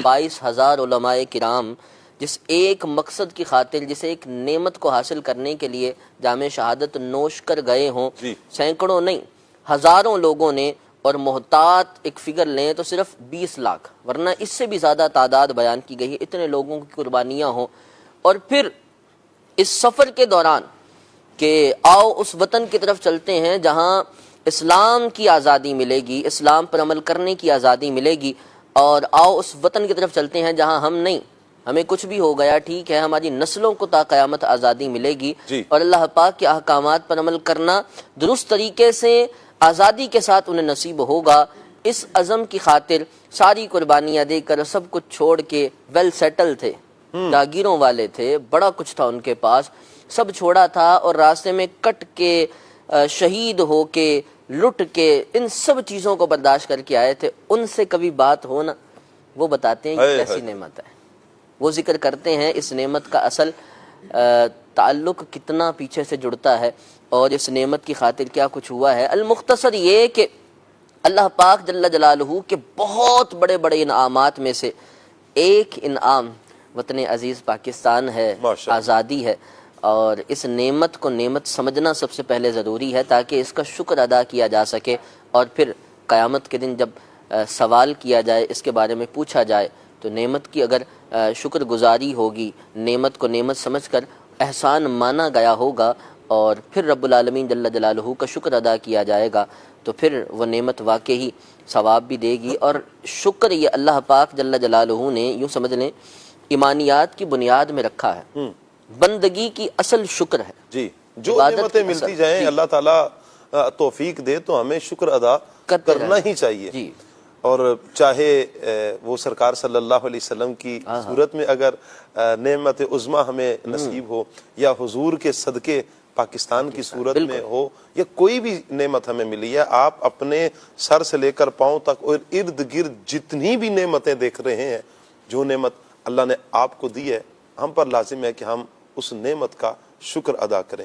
22,000 علماء کرام جس ایک مقصد کی خاطر، جس ایک نعمت کو حاصل کرنے کے لیے جام شہادت نوش کر گئے ہوں، سینکڑوں نہیں ہزاروں لوگوں نے، اور محتاط ایک فگر لیں تو صرف 20 لاکھ، ورنہ اس سے بھی زیادہ تعداد بیان کی گئی ہے، اتنے لوگوں کی قربانیاں ہوں۔ اور پھر اس سفر کے دوران کہ آؤ اس وطن کی طرف چلتے ہیں جہاں اسلام کی آزادی ملے گی، اسلام پر عمل کرنے کی آزادی ملے گی، اور آؤ اس وطن کی طرف چلتے ہیں جہاں ہم نہیں، ہمیں کچھ بھی ہو گیا ٹھیک ہے، ہماری نسلوں کو تا قیامت آزادی ملے گی، اور اللہ پاک کے احکامات پر عمل کرنا درست طریقے سے آزادی کے ساتھ انہیں نصیب ہوگا۔ اس عزم کی خاطر ساری قربانیاں دے کر، سب کچھ چھوڑ کے، ویل سیٹل تھے، جاگیروں والے تھے، بڑا کچھ تھا ان کے پاس، سب چھوڑا تھا اور راستے میں کٹ کے، شہید ہو کے، لٹ کے، ان سب چیزوں کو برداشت کر کے آئے تھے۔ ان سے کبھی بات ہو نا، وہ بتاتے ہیں کہ کیسی نعمت ہے، وہ ذکر کرتے ہیں اس نعمت کا اصل تعلق کتنا پیچھے سے جڑتا ہے اور اس نعمت کی خاطر کیا کچھ ہوا ہے۔ المختصر یہ کہ اللہ پاک جل جلالہ کے بہت بڑے بڑے انعامات میں سے ایک انعام وطن عزیز پاکستان ہے، آزادی ہے، اور اس نعمت کو نعمت سمجھنا سب سے پہلے ضروری ہے تاکہ اس کا شکر ادا کیا جا سکے، اور پھر قیامت کے دن جب سوال کیا جائے، اس کے بارے میں پوچھا جائے تو نعمت کی اگر شکر گزاری ہوگی، نعمت کو نعمت سمجھ کر احسان مانا گیا ہوگا اور پھر رب العالمین جل جلالہ کا شکر ادا کیا جائے گا تو پھر وہ نعمت واقعی ثواب بھی دے گی۔ اور شکر یہ اللہ پاک جل جلالہ نے یوں سمجھ لیں ایمانیات کی بنیاد میں رکھا ہے، بندگی کی اصل شکر ہے۔ جی، جو نعمتیں ملتی جائیں اللہ تعالیٰ توفیق دے تو ہمیں شکر ادا کرنا ہی چاہیے۔ جی، اور چاہے وہ سرکار صلی اللہ علیہ وسلم کی صورت میں اگر نعمت عظمیٰ ہمیں نصیب ہو، یا حضور کے صدقے پاکستان کی صورت میں ہو، یا کوئی بھی نعمت ہمیں ملی ہے، آپ اپنے سر سے لے کر پاؤں تک اور ارد گرد جتنی بھی نعمتیں دیکھ رہے ہیں، جو نعمت اللہ نے آپ کو دی ہے، ہم پر لازم ہے کہ ہم اس نعمت کا شکر ادا کریں۔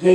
ہے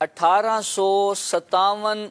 1857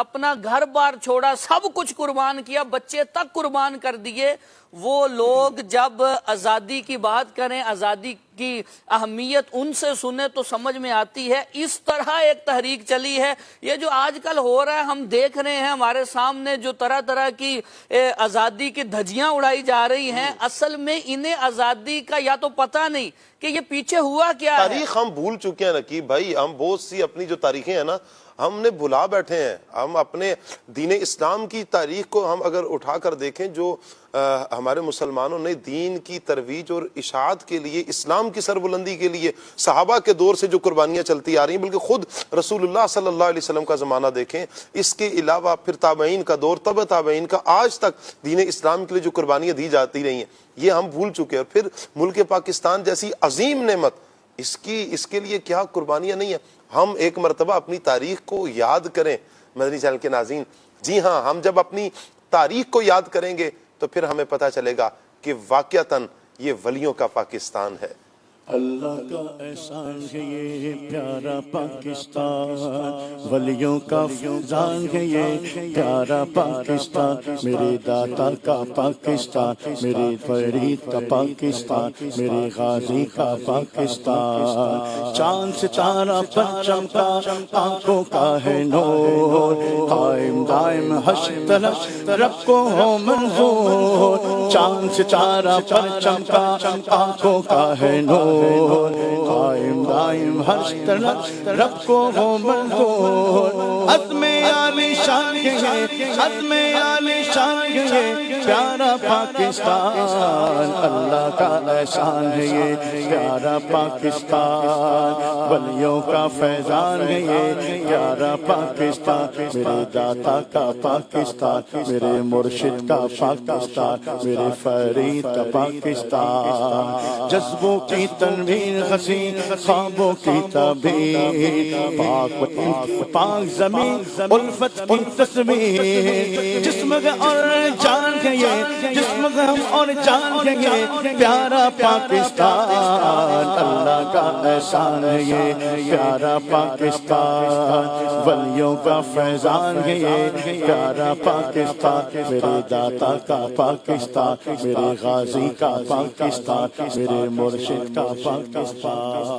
اپنا گھر بار چھوڑا، سب کچھ قربان کیا، بچے تک قربان کر دیے، وہ لوگ جب آزادی کی بات کریں، آزادی کی اہمیت ان سے سنیں تو سمجھ میں آتی ہے۔ اس طرح ایک تحریک چلی ہے۔ یہ جو آج کل ہو رہا ہے، ہم دیکھ رہے ہیں ہمارے سامنے جو طرح طرح کی آزادی کی دھجیاں اڑائی جا رہی ہیں، اصل میں انہیں آزادی کا یا تو پتہ نہیں کہ یہ پیچھے ہوا کیا ہے۔ تاریخ ہم بھول چکے ہیں نقیب بھائی، ہم بہت سی اپنی جو تاریخیں ہیں نا ہم نے بھلا بیٹھے ہیں۔ ہم اپنے دین اسلام کی تاریخ کو ہم اگر اٹھا کر دیکھیں، جو ہمارے مسلمانوں نے دین کی ترویج اور اشاعت کے لیے، اسلام کی سربلندی کے لیے صحابہ کے دور سے جو قربانیاں چلتی آ رہی ہیں، بلکہ خود رسول اللہ صلی اللہ علیہ وسلم کا زمانہ دیکھیں، اس کے علاوہ پھر تابعین کا دور، تبع تابعین کا، آج تک دین اسلام کے لیے جو قربانیاں دی جاتی رہی ہیں، یہ ہم بھول چکے ہیں۔ اور پھر ملک پاکستان جیسی عظیم نعمت، اس کے لیے کیا قربانیاں نہیں ہیں۔ ہم ایک مرتبہ اپنی تاریخ کو یاد کریں مدنی چینل کے ناظرین۔ جی ہاں، ہم جب اپنی تاریخ کو یاد کریں گے تو پھر ہمیں پتہ چلے گا کہ واقعتاً یہ ولیوں کا پاکستان ہے۔ اللہ کا احسان ہے یہ پیارا پاکستان، ولیوں کا فیضان ہے یہ پیارا پاکستان، میرے داتا کا پاکستان، میرے فرید کا پاکستان، میرے غازی کا پاکستان۔ چاند ستارہ پرچم کا آنکھوں کا ہے نور، قائم دائم حشر رب کو ہو منظور۔ چاند ستارہ پرچم کا آنکھوں کا ہے نور، قائم دائم ہر طرف رب کو ہو منظور۔ عزم عالی شان ہے، عزم عالی شان ہے پیارا پاکستان، اللہ کا احسان ہے یہ پیارا پاکستان، ولیوں کا فیضان ہے یہ پیارا پاکستان، میرے داتا کا پاکستان، میرے مرشد کا پاکستان، میرے فرید کا پاکستان۔ جذبوں کی تنویر حسین، خوابوں کی تعبیر، پاک وطن پاک زمین، الفت کی تصویر، جسم اور جان ہے یہ، جسم اور جان ہے یہ پیارا پاکستان، اللہ کا احسان ہے یہ پیارا پاکستان، ولیوں کا فیضان ہے یہ پیارا پاکستان، میرے داتا کا پاکستان، میرے غازی کا پاکستان، میرے مرشد کا پاکستان۔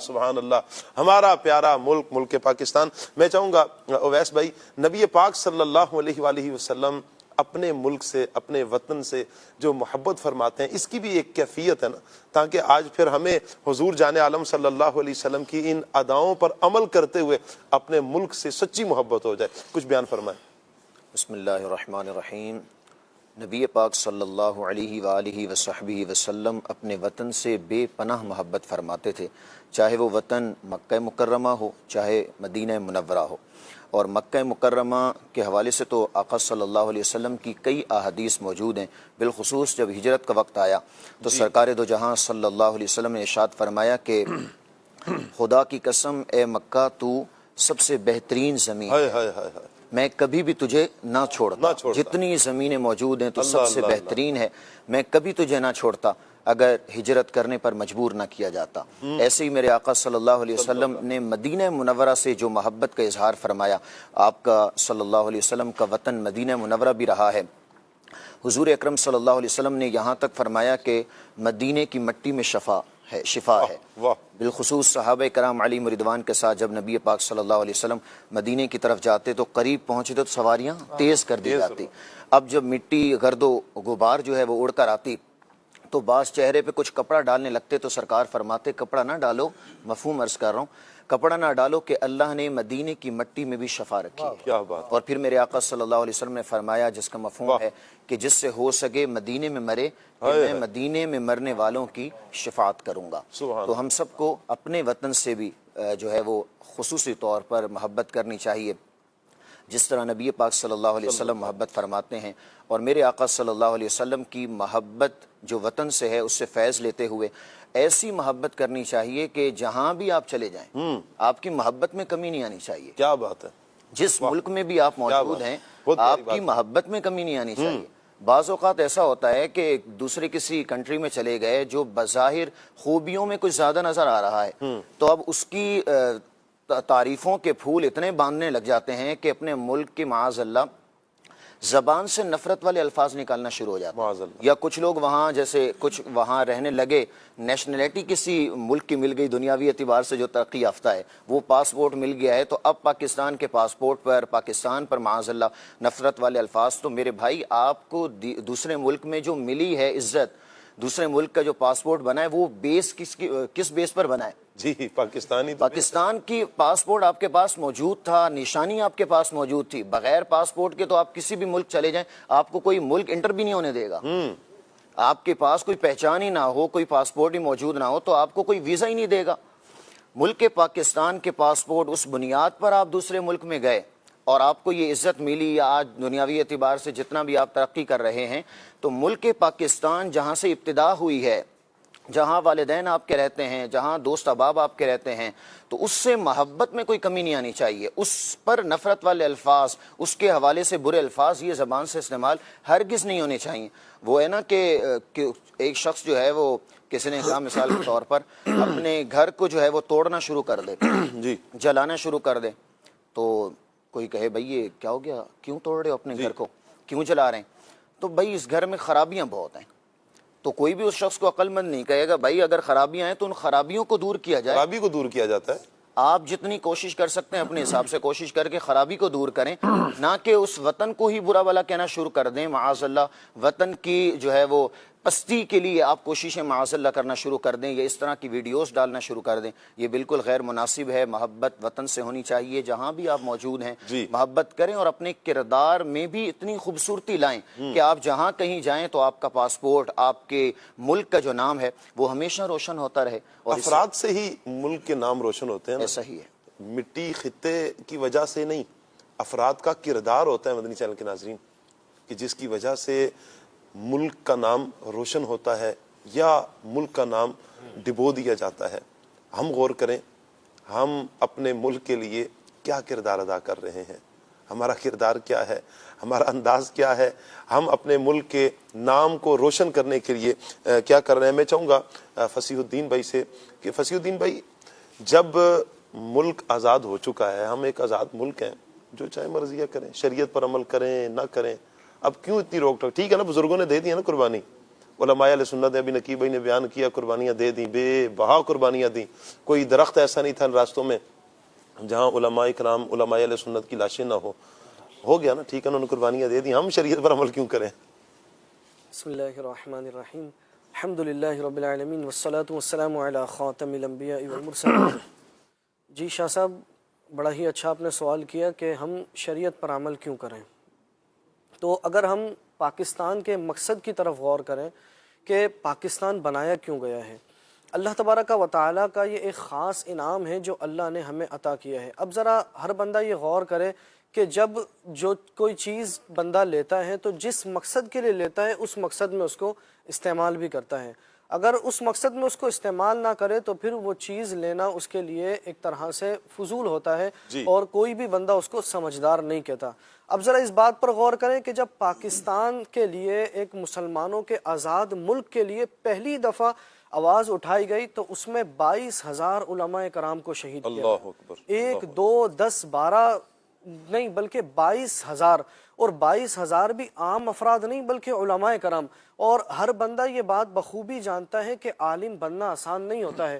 سبحان اللہ، ہمارا پیارا ملک، ملک پاکستان۔ میں چاہوں گا اویس بھائی، نبی پاک صلی اللہ علیہ وآلہ وسلم اپنے ملک سے، اپنے وطن سے جو محبت فرماتے ہیں، اس کی بھی ایک کیفیت ہے نا، تاکہ آج پھر ہمیں حضور جان عالم صلی اللہ علیہ وسلم کی ان اداؤں پر عمل کرتے ہوئے اپنے ملک سے سچی محبت ہو جائے۔ کچھ بیان فرمائیں۔ بسم اللہ الرحمن الرحیم۔ نبی پاک صلی اللہ علیہ وآلہ وصحبہ وسلم اپنے وطن سے بے پناہ محبت فرماتے تھے، چاہے وہ وطن مکہ مکرمہ ہو، چاہے مدینہ منورہ ہو۔ اور مکہ مکرمہ کے حوالے سے تو آقا صلی اللہ علیہ وسلم کی کئی احادیث موجود ہیں، بالخصوص جب ہجرت کا وقت آیا تو سرکار دو جہاں صلی اللہ علیہ وسلم نے ارشاد فرمایا کہ خدا کی قسم اے مکہ، تو سب سے بہترین زمین، میں کبھی بھی تجھے نہ چھوڑتا، جتنی زمینیں موجود ہیں تو سب سے بہترین ہے، میں کبھی تجھے نہ چھوڑتا اگر ہجرت کرنے پر مجبور نہ کیا جاتا۔ ایسے ہی میرے آقا صلی اللہ علیہ وسلم نے مدینہ منورہ سے جو محبت کا اظہار فرمایا، آپ کا صلی اللہ علیہ وسلم کا وطن مدینہ منورہ بھی رہا ہے۔ حضور اکرم صلی اللہ علیہ وسلم نے یہاں تک فرمایا کہ مدینے کی مٹی میں شفا ہے۔ بالخصوص صحابہ کرام علیہم رضوان کے ساتھ جب نبی پاک صلی اللہ علیہ وسلم مدینے کی طرف جاتے تو قریب پہنچتے تو سواریاں تیز کر دی جاتی۔ اب جب مٹی، گرد و غبار جو ہے وہ اڑ کر آتی تو بعض چہرے پہ کچھ کپڑا ڈالنے لگتے تو سرکار فرماتے کپڑا نہ ڈالو، مفہوم عرض کر رہا ہوں، کپڑا نہ ڈالو کہ اللہ نے مدینے کی مٹی میں بھی شفا رکھی ہے۔ کیا بات۔ اور پھر میرے آقا صلی اللہ علیہ وسلم نے فرمایا، جس کا مفہوم ہے کہ جس سے ہو سکے مدینے میں مرے، کہ میں مدینے میں مرنے والوں کی شفاعت کروں گا۔ تو ہم سب کو اپنے وطن سے بھی جو ہے وہ خصوصی طور پر محبت کرنی چاہیے، جس طرح نبی پاک صلی اللہ علیہ وسلم محبت فرماتے ہیں۔ اور میرے آقا صلی اللہ علیہ وسلم کی محبت جو وطن سے ہے اس سے فیض لیتے ہوئے ایسی محبت کرنی چاہیے کہ جہاں بھی آپ چلے جائیں آپ کی محبت میں کمی نہیں آنی چاہیے۔ کیا بات ہے۔ جس ملک میں بھی آپ موجود ہیں آپ کی محبت میں کمی نہیں آنی چاہیے۔ بعض اوقات ایسا ہوتا ہے کہ دوسرے کسی کنٹری میں چلے گئے جو بظاہر خوبیوں میں کچھ زیادہ نظر آ رہا ہے، تو اب اس کی تعریفوں کے پھول اتنے باندھنے لگ جاتے ہیں کہ اپنے ملک کی معاذ اللہ زبان سے نفرت والے الفاظ نکالنا شروع ہو جاتے ہیں. یا کچھ لوگ وہاں جیسے کچھ وہاں رہنے لگے, نیشنلٹی کسی ملک کی مل گئی دنیاوی اعتبار سے جو ترقی یافتہ ہے, وہ پاسپورٹ مل گیا ہے, تو اب پاکستان کے پاسپورٹ پر, پاکستان پر معاذ اللہ نفرت والے الفاظ. تو میرے بھائی آپ کو دوسرے ملک میں جو ملی ہے عزت, دوسرے ملک کا جو پاسپورٹ بنا ہے, وہ بیس کس بیس پر بنا ہے؟ جی پاکستانی, پاکستان کی پاسپورٹ آپ کے پاس موجود تھا, نشانی آپ کے پاس موجود تھی. بغیر پاسپورٹ کے تو آپ کسی بھی ملک چلے جائیں, آپ کو کوئی ملک انٹر بھی نہیں ہونے دے گا. آپ کے پاس کوئی پہچان ہی نہ ہو, کوئی پاسپورٹ ہی موجود نہ ہو, تو آپ کو کوئی ویزا ہی نہیں دے گا. ملک پاکستان کے پاسپورٹ اس بنیاد پر آپ دوسرے ملک میں گئے اور آپ کو یہ عزت ملی, یا آج دنیاوی اعتبار سے جتنا بھی آپ ترقی کر رہے ہیں, تو ملک پاکستان جہاں سے ابتدا ہوئی ہے, جہاں والدین آپ کے رہتے ہیں, جہاں دوست احباب آپ کے رہتے ہیں, تو اس سے محبت میں کوئی کمی نہیں آنی چاہیے. اس پر نفرت والے الفاظ, اس کے حوالے سے برے الفاظ یہ زبان سے استعمال ہرگز نہیں ہونے چاہیے. وہ ہے نا کہ ایک شخص جو ہے, وہ کسی نے کہا مثال کے طور پر اپنے گھر کو جو ہے وہ توڑنا شروع کر دے, جی جلانا شروع کر دے, تو کوئی کہے بھائی یہ کیا ہو گیا, کیوں توڑ رہے ہو اپنے گھر کو, کیوں جلا رہے ہیں؟ تو بھائی اس گھر میں خرابیاں بہت ہیں. تو کوئی بھی اس شخص کو عقل مند نہیں کہے گا بھائی اگر خرابیاں ہیں تو ان خرابیوں کو دور کیا جائے. خرابی کو دور کیا جاتا ہے. آپ جتنی کوشش کر سکتے ہیں اپنے حساب سے کوشش کر کے خرابی کو دور کریں, نہ کہ اس وطن کو ہی برا بھلا کہنا شروع کر دیں. معاذ اللہ وطن کی جو ہے وہ پستی کے لیے آپ کوششیں معاذ اللہ کرنا شروع کر دیں, یا اس طرح کی ویڈیوز ڈالنا شروع کر دیں. یہ بالکل غیر مناسب ہے. محبت وطن سے ہونی چاہیے. جہاں بھی آپ موجود ہیں محبت کریں, اور اپنے کردار میں بھی اتنی خوبصورتی لائیں کہ آپ جہاں کہیں جائیں تو آپ کا پاسپورٹ, آپ کے ملک کا جو نام ہے وہ ہمیشہ روشن ہوتا رہے. اور افراد سے ہی ملک کے نام روشن ہوتے ہیں. ایسا ہی ہے. مٹی خطے کی وجہ سے نہیں, افراد کا کردار ہوتا ہے مدنی چینل کے ناظرین, کہ جس کی وجہ سے ملک کا نام روشن ہوتا ہے یا ملک کا نام ڈبو دیا جاتا ہے. ہم غور کریں, ہم اپنے ملک کے لیے کیا کردار ادا کر رہے ہیں, ہمارا کردار کیا ہے, ہمارا انداز کیا ہے, ہم اپنے ملک کے نام کو روشن کرنے کے لیے کیا کر رہے ہیں. میں چاہوں گا فصیح الدین بھائی سے کہ فصیح الدین بھائی, جب ملک آزاد ہو چکا ہے, ہم ایک آزاد ملک ہیں, جو چاہے مرضیہ کریں, شریعت پر عمل کریں نہ کریں, اب کیوں اتنی روک ٹوک؟ ٹھیک ہے نا, بزرگوں نے دے دی ہے نا قربانی, علماء اہل سنت نے, ابھی نقیب بھائی نے بیان کیا, قربانیاں دے دیں, بے بہا قربانیاں دیں. کوئی درخت ایسا نہیں تھا ان راستوں میں جہاں علماء کرام, علماء اہل سنت کی لاشیں نہ ہو گیا نا, ٹھیک ہے, انہوں نے قربانیاں دے دی, ہم شریعت پر عمل کیوں کریں؟ بسم اللہ الرحمن الرحیم, الحمدللہ رب العالمین, والصلاة والسلام علی خاتم الانبیاء والمرسلین. جی شاہ صاحب, بڑا ہی اچھا آپ نے سوال کیا کہ ہم شریعت پر عمل کیوں کریں. تو اگر ہم پاکستان کے مقصد کی طرف غور کریں کہ پاکستان بنایا کیوں گیا ہے, اللہ تبارک و تعالیٰ کا یہ ایک خاص انعام ہے جو اللہ نے ہمیں عطا کیا ہے. اب ذرا ہر بندہ یہ غور کرے کہ جب جو کوئی چیز بندہ لیتا ہے تو جس مقصد کے لیے لیتا ہے اس مقصد میں اس کو استعمال بھی کرتا ہے. اگر اس مقصد میں اس کو استعمال نہ کرے تو پھر وہ چیز لینا اس کے لیے ایک طرح سے فضول ہوتا ہے, اور کوئی بھی بندہ اس کو سمجھدار نہیں کہتا. اب ذرا اس بات پر غور کریں کہ جب پاکستان کے لیے, ایک مسلمانوں کے آزاد ملک کے لیے پہلی دفعہ آواز اٹھائی گئی تو اس میں 22,000 علماء کرام کو شہید کیا. اللہ اکبر. 1 2 10 12 نہیں بلکہ 22,000, اور 22,000 بھی عام افراد نہیں بلکہ علماء کرام. اور ہر بندہ یہ بات بخوبی جانتا ہے کہ عالم بننا آسان نہیں ہوتا ہے.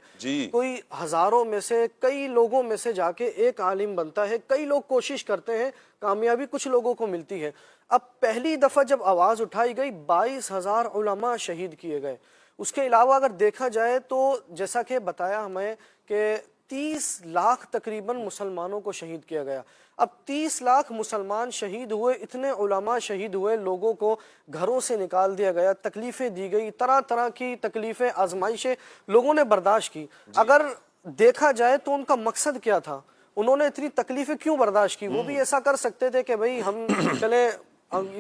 کوئی ہزاروں میں سے, کئی لوگوں میں سے جا کے ایک عالم بنتا ہے. کئی لوگ کوشش کرتے ہیں, کامیابی کچھ لوگوں کو ملتی ہے. اب پہلی دفعہ جب آواز اٹھائی گئی 22,000 علماء شہید کیے گئے. اس کے علاوہ اگر دیکھا جائے تو جیسا کہ بتایا ہمیں کہ 30 لاکھ تقریباً مسلمانوں کو شہید کیا گیا. اب 30 لاکھ مسلمان شہید ہوئے, اتنے علماء شہید ہوئے, لوگوں کو گھروں سے نکال دیا گیا, تکلیفیں دی گئی, طرح طرح کی تکلیفیں, آزمائشیں لوگوں نے برداشت کی. اگر دیکھا جائے تو ان کا مقصد کیا تھا, انہوں نے اتنی تکلیفیں کیوں برداشت کی؟ وہ بھی ایسا کر سکتے تھے کہ بھئی ہم چلے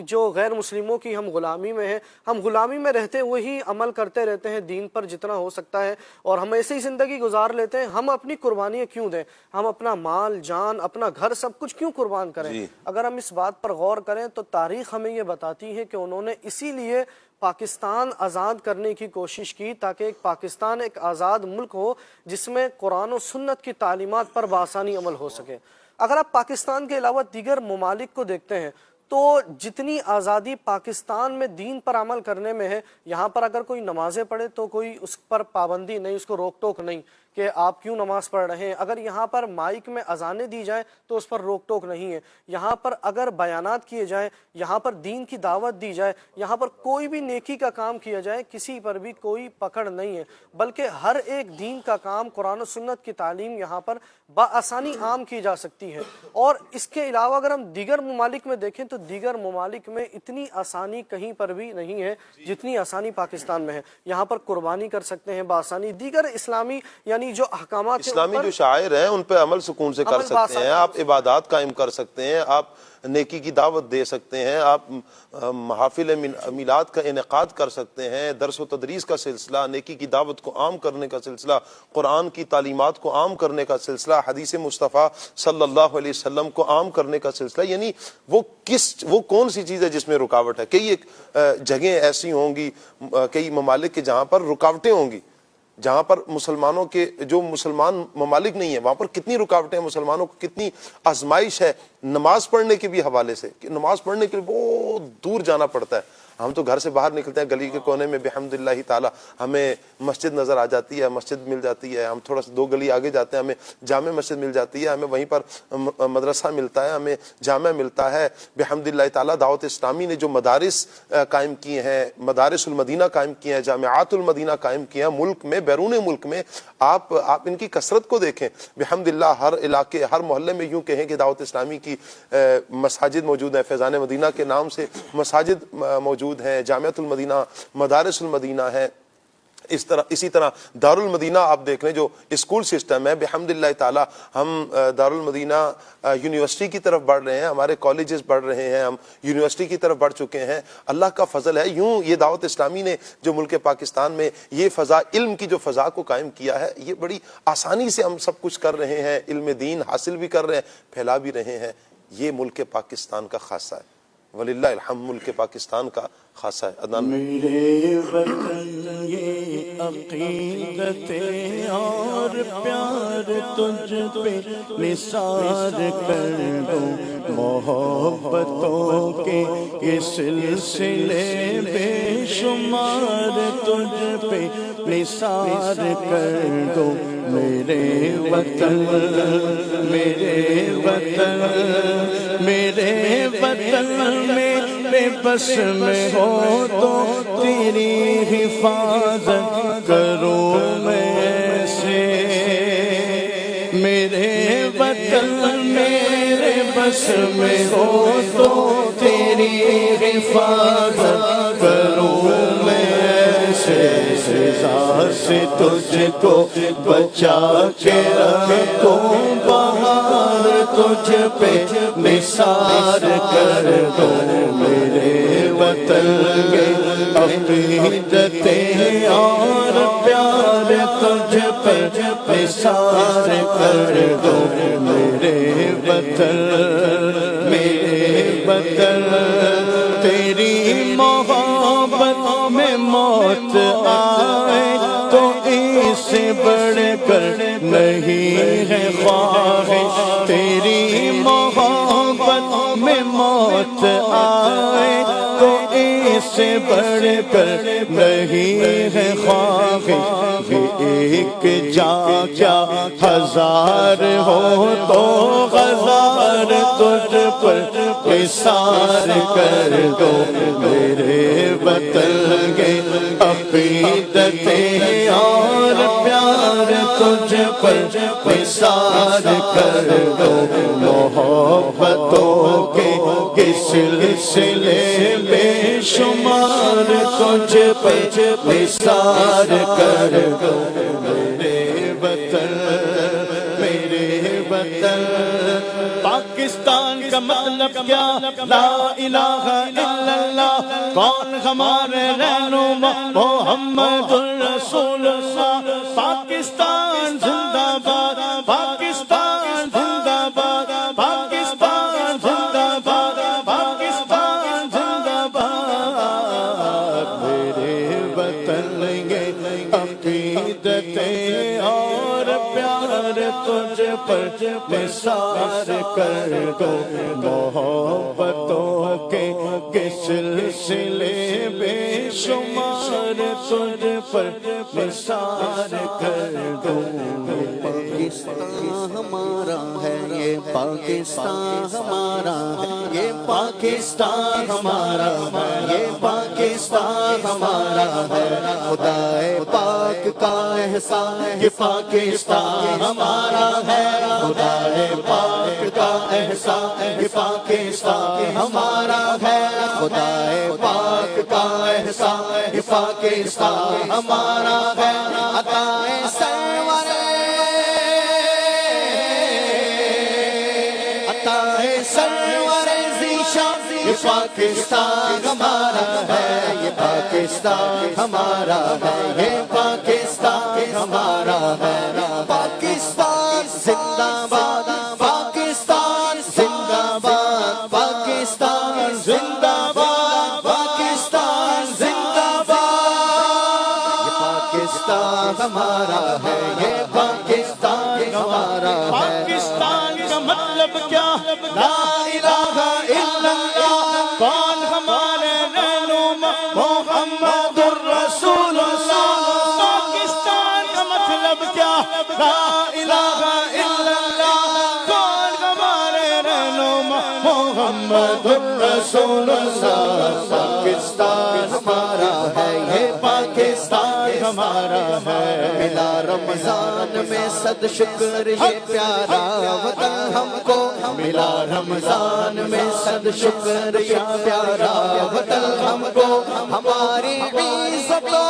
جو غیر مسلموں کی ہم غلامی میں ہیں, ہم غلامی میں رہتے ہوئے ہی عمل کرتے رہتے ہیں دین پر جتنا ہو سکتا ہے, اور ہم ایسے ہی زندگی گزار لیتے ہیں, ہم اپنی قربانیاں کیوں دیں, ہم اپنا مال جان اپنا گھر سب کچھ کیوں قربان کریں؟ اگر ہم اس بات پر غور کریں تو تاریخ ہمیں یہ بتاتی ہے کہ انہوں نے اسی لیے پاکستان آزاد کرنے کی کوشش کی تاکہ ایک پاکستان ایک آزاد ملک ہو جس میں قرآن و سنت کی تعلیمات پر بآسانی عمل ہو سکے۔ اگر آپ پاکستان کے علاوہ دیگر ممالک کو دیکھتے ہیں تو جتنی آزادی پاکستان میں دین پر عمل کرنے میں ہے، یہاں پر اگر کوئی نمازیں پڑھے تو کوئی اس پر پابندی نہیں، اس کو روک ٹوک نہیں کہ آپ کیوں نماز پڑھ رہے ہیں۔ اگر یہاں پر مائک میں اذانیں دی جائیں تو اس پر روک ٹوک نہیں ہے۔ یہاں پر اگر بیانات کیے جائیں، یہاں پر دین کی دعوت دی جائے، یہاں پر کوئی بھی نیکی کا کام کیا جائے، کسی پر بھی کوئی پکڑ نہیں ہے، بلکہ ہر ایک دین کا کام، قرآن و سنت کی تعلیم یہاں پر بآسانی عام کی جا سکتی ہے۔ اور اس کے علاوہ اگر ہم دیگر ممالک میں دیکھیں تو دیگر ممالک میں اتنی آسانی کہیں پر بھی نہیں ہے جتنی آسانی پاکستان میں ہے۔ یہاں پر قربانی کر سکتے ہیں بآسانی، دیگر اسلامی یعنی جو احکامات اسلامی جو شاعر ہیں ان پہ عمل سکون سے کر سکتے ہیں، آپ عبادات قائم کر سکتے ہیں، آپ نیکی کی دعوت دے سکتے ہیں، آپ محافل میلاد کا انعقاد کر سکتے ہیں، درس و تدریس کا سلسلہ، نیکی کی دعوت کو عام کرنے کا سلسلہ، قرآن کی تعلیمات کو عام کرنے کا سلسلہ، حدیث مصطفیٰ صلی اللہ علیہ وسلم کو عام کرنے کا سلسلہ، یعنی وہ کون سی چیز ہے جس میں رکاوٹ ہے؟ کئی ایک جگہیں ایسی ہوں گی، کئی ممالک کے جہاں پر رکاوٹیں ہوں گی، جہاں پر مسلمانوں کے جو مسلمان ممالک نہیں ہیں وہاں پر کتنی رکاوٹیں ہیں، مسلمانوں کو کتنی آزمائش ہے نماز پڑھنے کے بھی حوالے سے، کہ نماز پڑھنے کے لیے بہت دور جانا پڑتا ہے۔ ہم تو گھر سے باہر نکلتے ہیں، گلی کے کونے میں بحمد اللہ تعالی ہمیں مسجد نظر آ جاتی ہے، مسجد مل جاتی ہے، ہم تھوڑا سا 2 گلی آگے جاتے ہیں ہمیں جامع مسجد مل جاتی ہے، ہمیں وہیں پر مدرسہ ملتا ہے، ہمیں جامع ملتا ہے بحمد اللہ تعالی۔ دعوت اسلامی نے جو مدارس قائم کیے ہیں، مدارس المدینہ قائم کیے ہیں، جامعات المدینہ قائم کیے ہیں، ملک میں بیرون ملک میں، آپ ان کی کثرت کو دیکھیں بحمد اللہ۔ ہر علاقے، ہر محلے میں یوں کہیں کہ دعوت اسلامی کی مساجد موجود ہیں، فیضان مدینہ کے نام سے مساجد موجود ہیں، جامعۃ المدینہ، مدارس المدینہ ہے۔ اسی طرح دار المدینہ آپ دیکھ لیں، جو اسکول سسٹم ہے بحمد اللہ تعالی، ہم دار المدینہ یونیورسٹی کی طرف بڑھ رہے ہیں، ہمارے کالجز بڑھ رہے ہیں، ہم یونیورسٹی کی طرف بڑھ چکے ہیں، اللہ کا فضل ہے۔ یوں یہ دعوت اسلامی نے جو ملک پاکستان میں یہ فضا، علم کی جو فضا کو قائم کیا ہے، یہ بڑی آسانی سے ہم سب کچھ کر رہے ہیں، علم دین حاصل بھی کر رہے ہیں، پھیلا بھی رہے ہیں۔ یہ ملک پاکستان کا خاصہ ہے، وللہ الحمد، ملک پاکستان کا خاصہ ہے۔ عدنان میرے وطن یہ عقیدت اور پیار تجھ پہ نثار کر دوں، محبتوں کے یہ سلسلے بے شمار تجھ پہ نثار کر دوں۔ میرے وطن، میرے وطن، میرے وطن میرے بس میں ہو تو تیری حفاظت کروں میں ایسے۔ میرے وطن میرے بس میں ہو تو تیری حفاظت کروں میں ایسے۔ سزا سے تجھ کو بچا کے رکھوں، بہار تجھ پہ نثار کر دوں۔ میرے وطن کے عقیدتیں اور پیار تجھ پہ نثار کر دوں۔ میرے وطن، میرے وطن، تیری محبت میں موت آئے تو اس سے بڑھ کر نہیں ہے خواہش۔ تیری محبت میں موت آئے تو اس سے بڑھ کر نہیں ہے خواہش۔ ایک جاں کیا ہزار ہو تو ہزار تجھ پر نثار کر دو۔ میرے وطن کے عقیدتیں اور پیار تجھ پر نثار کر دو۔ محبتوں کے سلسلے بے شمار تجھ پر نثار کر دو۔ میرے وطن، میرے وطن، پاکستان کا مطلب کیا؟ لا الہ الا اللہ۔ کون ہمارے رہنما؟ محمد الرسول اللہ۔ پاکستان زندہ باد، پاکستان زندہ باد، پاکستان زندہ باد، پاکستان زندہ باد۔ پیار تجھ پر نثار کر دو محبتوں کے سلسلے بے شمار تجھ پر نثار کر دو پاکستان ہمارا ہے یہ پاکستان ہمارا ہے یہ پاکستان ہمارا ہے یہ پاکستان ہمارا ہے خدائے پاک کا احسان یہ پاکستان ہمارا ہے خدائے پاک کا احسان یہ پاکستان ہمارا ہے خدائے پاک کا احسان یہ پاکستان ہمارا ہے عطائے سرور یہ پاکستان ہمارا ہے یہ پاکستان ہمارا ہے یہ پاکستان ہمارا ہے پاکستان زندہ باد پاکستان زندہ باد پاکستان زندہ باد پاکستان زندہ باد یہ پاکستان ہمارا ہے یہ پاکستان ہمارا ہے پاکستان کا مطلب کیا لا الہ الا اللہ کون ہمارے رہنما محمد الرسول اللہ پاکستان کا مطلب کیا لا الہ الا اللہ کون ہمارے رہنما محمد الرسول اللہ پاکستان ہمارا ہے یہ پاکستان ہمارا ہے ملا رمضان میں صد شکر یہ پیارا وطن ہم کو ملا رمضان میں صد شکر یہ پیارا وطن ہم کو ہماری عزتوں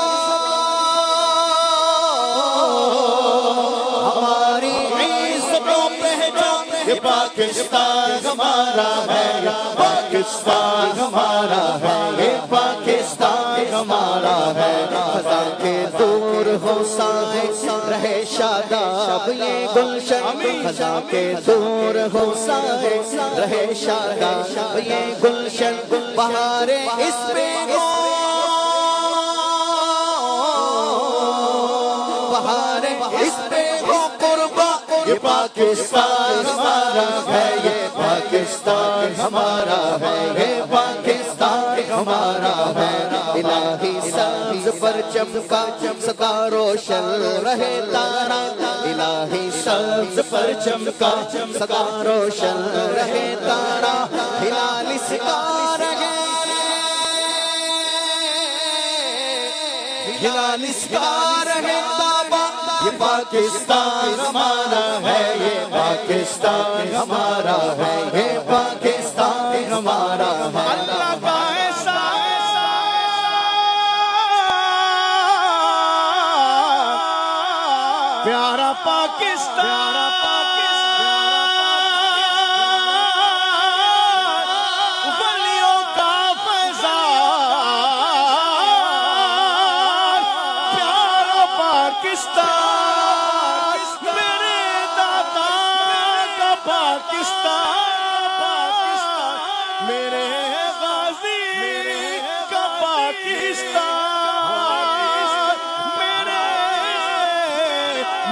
ہماری عزتوں پہچان یہ پاکستان ہمارا ہے پاکستان ہمارا ہے یہ پاکستان ہمارا ہے خزاں کے دور ہو سائے رہے شاداب یہ گلشن خزاں کے دور ہو سائے رہے شاداب یہ گلشن بہاریں اس پہ ہو بہاریں اس پہ ہو قربا یہ پاکستان ہمارا ہے یہ پاکستان ہمارا ہے یہ پاکستان ہمارا ہے الہی سبز پر چمکا سدا روشن رہے تارا الہی سبز پر چمکا سدا روشن رہے تارا ہلال سکا رہے ہلال سکا رہے تابا یہ پاکستان ہمارا ہے یہ پاکستان ہمارا ہے یہ پاکستان ہمارا ہے اللہ کا پیارا پاکستان ولیوں کا فیضان پیارا پاکستان میرے دادا کا پاکستان میرے غازی کا پاکستان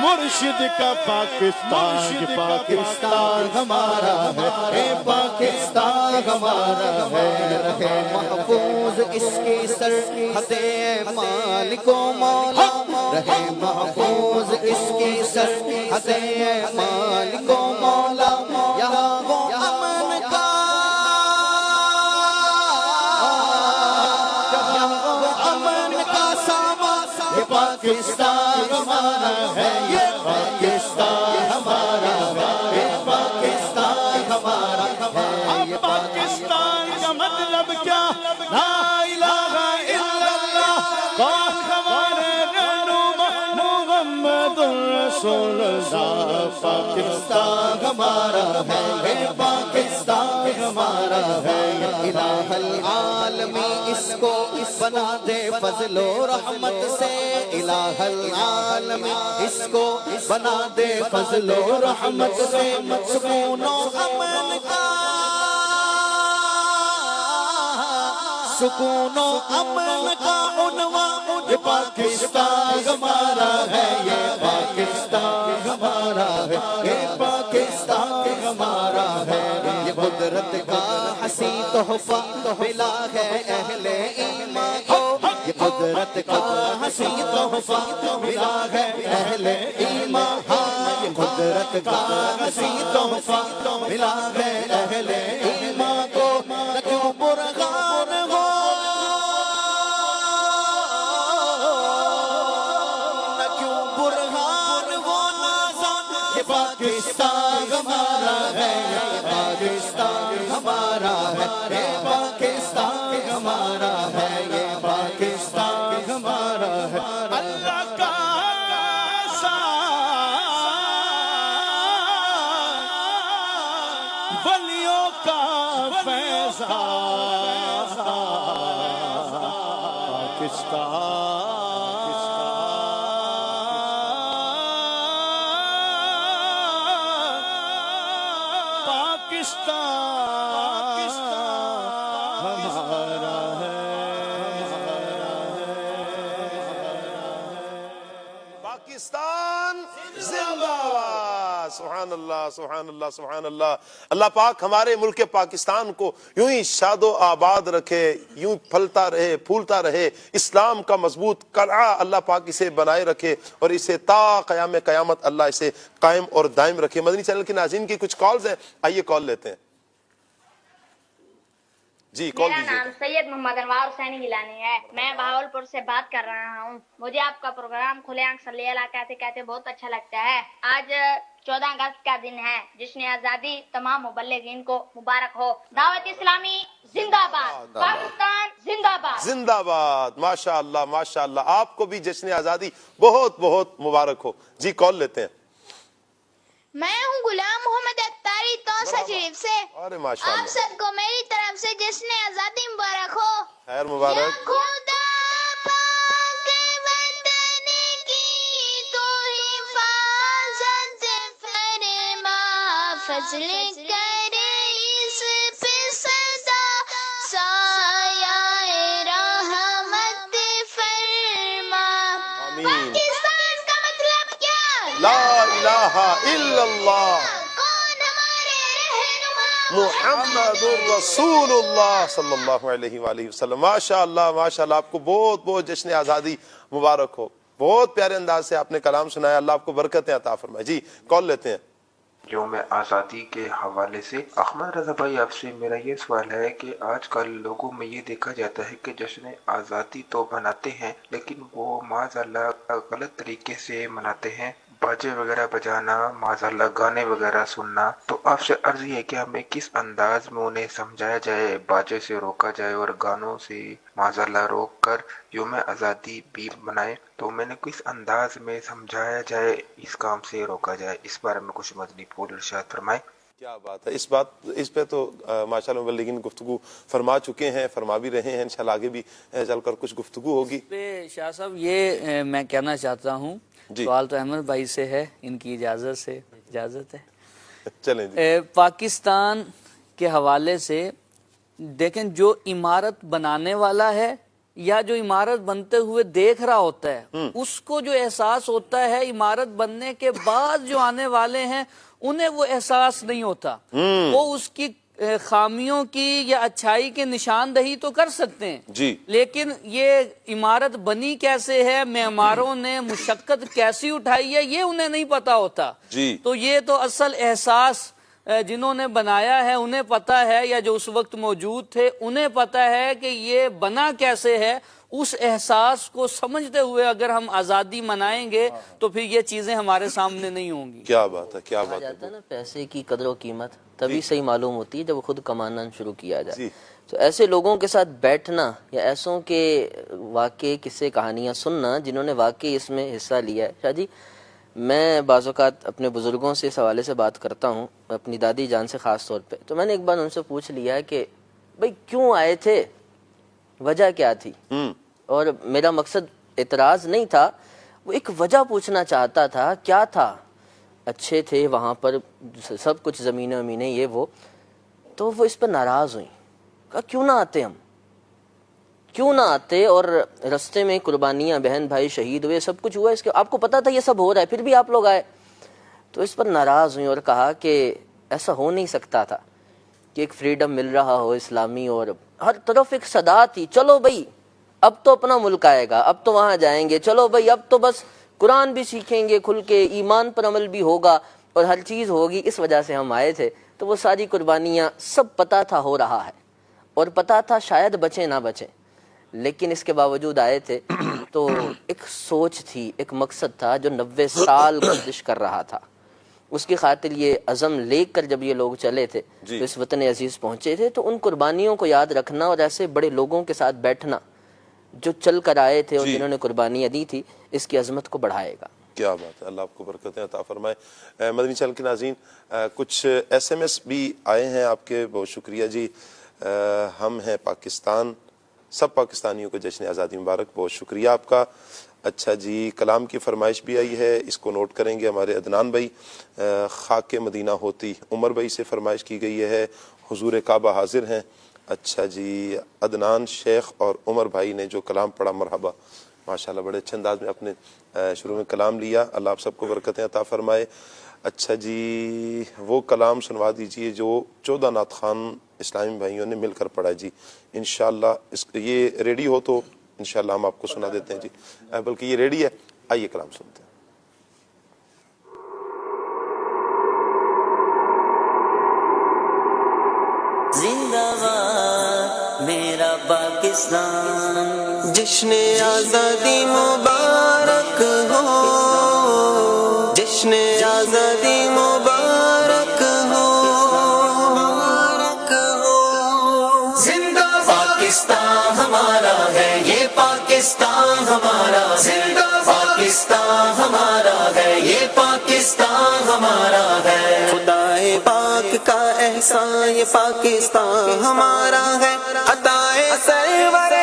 مرشد کا پاکستان یہ پاکستان ہمارا ہے اے پاکستان ہمارا ہے رہے محفوظ اس کی سرحد مالک و مولا رہے محفوظ اس کی سرحد مالک و مولا یہاں وہ امن کا یہاں وہ امن کا سامان یہ پاکستان ہمارا ہے یہ پاکستان ہمارا ہے یہ پاکستان ہمارا ہے یہ پاکستان کا مطلب کیا لا الہ الا اللہ کون ہمارے رہنما محمد الرسول اللہ پاکستان ہمارا ہے یہ پاکستان ہمارا ہے الہ العالمین اس کو بنا دے فضل و رحمت سے الہ العالمین اس کو بنا دے فضل و رحمت سے سکون و امن کا سکون و امن کا عنوان، یہ پاکستان ہمارا ہے، یہ پاکستان ہمارا ہے، یہ پاکستان ہمارا ہے، یہ قدرت کا حسین تحفہ ملا ہے اہل ایمان کو، یہ قدرت کا حسین تحفہ ملا ہے اہل ایمان، ہاں یہ قدرت کا حسین تحفہ ملا ہے اہل ایمان کو، نہ کیوں برہان ہو نہ کیوں برہان ہو نازان، یہ پاکستان ہمارا ہے، یہ پاکستان ہمارا ہے، یہ پاکستان ہمارا ہے، یہ پاکستان ہمارا ہے، اللہ کا ولیوں کا فیضان، پاکستان زندہ باد۔ سبحان اللہ سبحان اللہ سبحان اللہ۔ اللہ پاک ہمارے ملک پاکستان کو یوں ہی شاد و آباد رکھے، یوں پھلتا رہے پھولتا رہے، اسلام کا مضبوط قلعہ اللہ پاک اسے بنائے رکھے اور اسے تا قیام قیامت اللہ اسے قائم اور دائم رکھے۔ مدنی چینل کے ناظرین کی کچھ کالز ہیں، آئیے کال لیتے ہیں۔ جی کال میرا دیجیے۔ نام سید محمد انوار حسین گیلانی ہے، میں بہاولپور سے بات کر رہا ہوں۔ مجھے آپ کا پروگرام کھلے آنکھ صلی اللہ کہتے کہتے بہت اچھا لگتا ہے۔ آج 14 اگست کا دن ہے، جشن آزادی تمام مبلغین کو مبارک ہو۔ دعوت اسلامی زندہ باد، پاکستان زندہ باد۔ زندہ باد، ماشاء اللہ ماشاء اللہ۔ آپ کو بھی جشن آزادی بہت بہت مبارک ہو۔ جی کال لیتے ہیں۔ میں ہوں غلام محمد اتاری توسا شریف سے۔ ارے ماشاء آپ اللہ، سب کو میری طرف سے جشن آزادی مبارک ہو۔ خیر مبارک۔ خدا پاک وطن کی تو حفاظت فرما، فضل کرے اس پہ صدا، سایہ رحمت فرما۔ پاکستان کا مطلب کیا؟ لا الہ الا اللہ کون ہمارے رہنما؟ محمد رسول اللہ صلی اللہ علیہ وآلہ وسلم۔ ماشاء اللہ ماشاء اللہ، آپ کو بہت بہت جشن آزادی مبارک ہو۔ بہت پیارے انداز سے آپ نے کلام سنایا، اللہ آپ کو برکتیں عطا فرمائے۔ جی کال لیتے ہیں۔ یوم آزادی کے حوالے سے احمد رضا بھائی آپ سے میرا یہ سوال ہے کہ آج کل لوگوں میں یہ دیکھا جاتا ہے کہ جشن آزادی تو مناتے ہیں لیکن وہ معاذ اللہ غلط طریقے سے مناتے ہیں، باجے وغیرہ بجانا، معاذ اللہ گانے وغیرہ سننا۔ تو آپ سے عرض یہ ہے کہ ہمیں کس انداز میں انہیں سمجھایا جائے، باجے سے روکا جائے اور گانوں سے معاذ اللہ روک کر یوم آزادی بھی منائے، تو میں نے کس انداز میں سمجھایا جائے، اس کام سے روکا جائے، اس بارے میں کچھ مدنی پھول ارشاد فرمائے۔ کیا بات ہے، اس پہ تو ماشاءاللہ مبلغین گفتگو فرما چکے ہیں، فرما بھی رہے ہیں، انشاءاللہ آگے بھی چل کر کچھ گفتگو ہوگی۔ اس پہ شاہ صاحب یہ میں کہنا چاہتا ہوں، سوال تو احمد بھائی سے ہے، ان کی اجازت ہے چلیں جی۔ پاکستان کے حوالے سے دیکھیں، جو عمارت بنانے والا ہے یا جو عمارت بنتے ہوئے دیکھ رہا ہوتا ہے، اس کو جو احساس ہوتا ہے، عمارت بننے کے بعد جو آنے والے ہیں انہیں وہ احساس نہیں ہوتا۔ وہ اس کی خامیوں کی یا اچھائی کے نشاندہی تو کر سکتے ہیں جی، لیکن یہ عمارت بنی کیسے ہے، معماروں نے مشقت کیسی اٹھائی ہے، یہ انہیں نہیں پتا ہوتا۔ جی، تو یہ تو اصل احساس جنہوں نے بنایا ہے انہیں پتا ہے، یا جو اس وقت موجود تھے انہیں پتا ہے کہ یہ بنا کیسے ہے۔ اس احساس کو سمجھتے ہوئے اگر ہم آزادی منائیں گے تو پھر یہ چیزیں ہمارے سامنے نہیں ہوں گی۔ کیا بات ہے، کیا بات جاتا ہے نا، پیسے کی قدر و قیمت تبھی صحیح معلوم ہوتی ہے جب خود کمانا شروع کیا جائے۔ جی، تو ایسے لوگوں کے ساتھ بیٹھنا یا ایسوں کے واقعے قصے کہانیاں سننا جنہوں نے واقعی اس میں حصہ لیا ہے۔ شاہ جی، میں بعض اوقات اپنے بزرگوں سے اس حوالے سے بات کرتا ہوں، اپنی دادی جان سے خاص طور پہ، تو میں نے ایک بار ان سے پوچھ لیا ہے کہ بھئی کیوں آئے تھے، وجہ کیا تھی؟ اور میرا مقصد اعتراض نہیں تھا، وہ ایک وجہ پوچھنا چاہتا تھا، کیا تھا؟ اچھے تھے وہاں پر سب کچھ، زمینیں ومینیں یہ وہ، تو وہ اس پر ناراض ہوئیں، کہا کیوں نہ آتے ہم؟ کیوں نہ آتے؟ اور رستے میں قربانیاں، بہن بھائی شہید ہوئے، سب کچھ ہوا، اس کے آپ کو پتا تھا یہ سب ہو رہا ہے، پھر بھی آپ لوگ آئے۔ تو اس پر ناراض ہوئی اور کہا کہ ایسا ہو نہیں سکتا تھا کہ ایک فریڈم مل رہا ہو اسلامی، اور ہر طرف ایک صدا تھی، چلو بھائی اب تو اپنا ملک آئے گا، اب تو وہاں جائیں گے، چلو بھائی اب تو بس قرآن بھی سیکھیں گے کھل کے، ایمان پر عمل بھی ہوگا اور ہر چیز ہوگی، اس وجہ سے ہم آئے تھے۔ تو وہ ساری قربانیاں سب پتہ تھا ہو رہا ہے، اور پتہ تھا شاید بچیں نہ بچیں، لیکن اس کے باوجود آئے تھے۔ تو ایک سوچ تھی، ایک مقصد تھا جو 90 سال گردش کر رہا تھا، اس کی خاطر یہ عزم لے کر جب یہ لوگ چلے تھے تو اس وطن عزیز پہنچے تھے۔ تو ان قربانیوں کو یاد رکھنا اور ایسے بڑے لوگوں کے ساتھ بیٹھنا جو چل کر آئے تھے اور جنہوں نے قربانیاں دی تھی، اس کی عظمت کو بڑھائے گا۔ کیا بات ہے، اللہ آپ کو برکتیں عطا فرمائے۔ مدنی چینل کے ناظرین، کچھ SMS بھی آئے ہیں آپ کے، بہت شکریہ جی۔ ہم ہیں پاکستان، سب پاکستانیوں کو جشن آزادی مبارک، بہت شکریہ آپ کا۔ اچھا جی، کلام کی فرمائش بھی آئی ہے، اس کو نوٹ کریں گے ہمارے عدنان بھائی۔ خاک مدینہ ہوتی عمر بھائی سے فرمائش کی گئی ہے، حضور کعبہ حاضر ہیں۔ اچھا جی، عدنان شیخ اور عمر بھائی نے جو کلام پڑھا، مرحبا، ماشاءاللہ بڑے اچھے انداز میں اپنے شروع میں کلام لیا، اللہ آپ سب کو برکتیں عطا فرمائے۔ اچھا جی، وہ کلام سنوا دیجئے جو 14 نعت خوان اسلامی بھائیوں نے مل کر پڑھا جی، انشاءاللہ یہ ریڈی ہو تو انشاءاللہ ہم آپ کو سنا دیتے ہیں جی، بلکہ یہ ریڈی ہے، آئیے کلام سنتے ہیں۔ زندہ باد میرا پاکستان، جشن آزادی مبارک ہو، جشن آزادی مبارک ہو، زندہ پاکستان ہمارا ہے، یہ پاکستان ہمارا، زندہ پاکستان ہمارا ہے، یہ پاکستان ہمارا ہے، خدائے پاک کا احسان، یہ پاکستان ہمارا ہے، عطائے سرور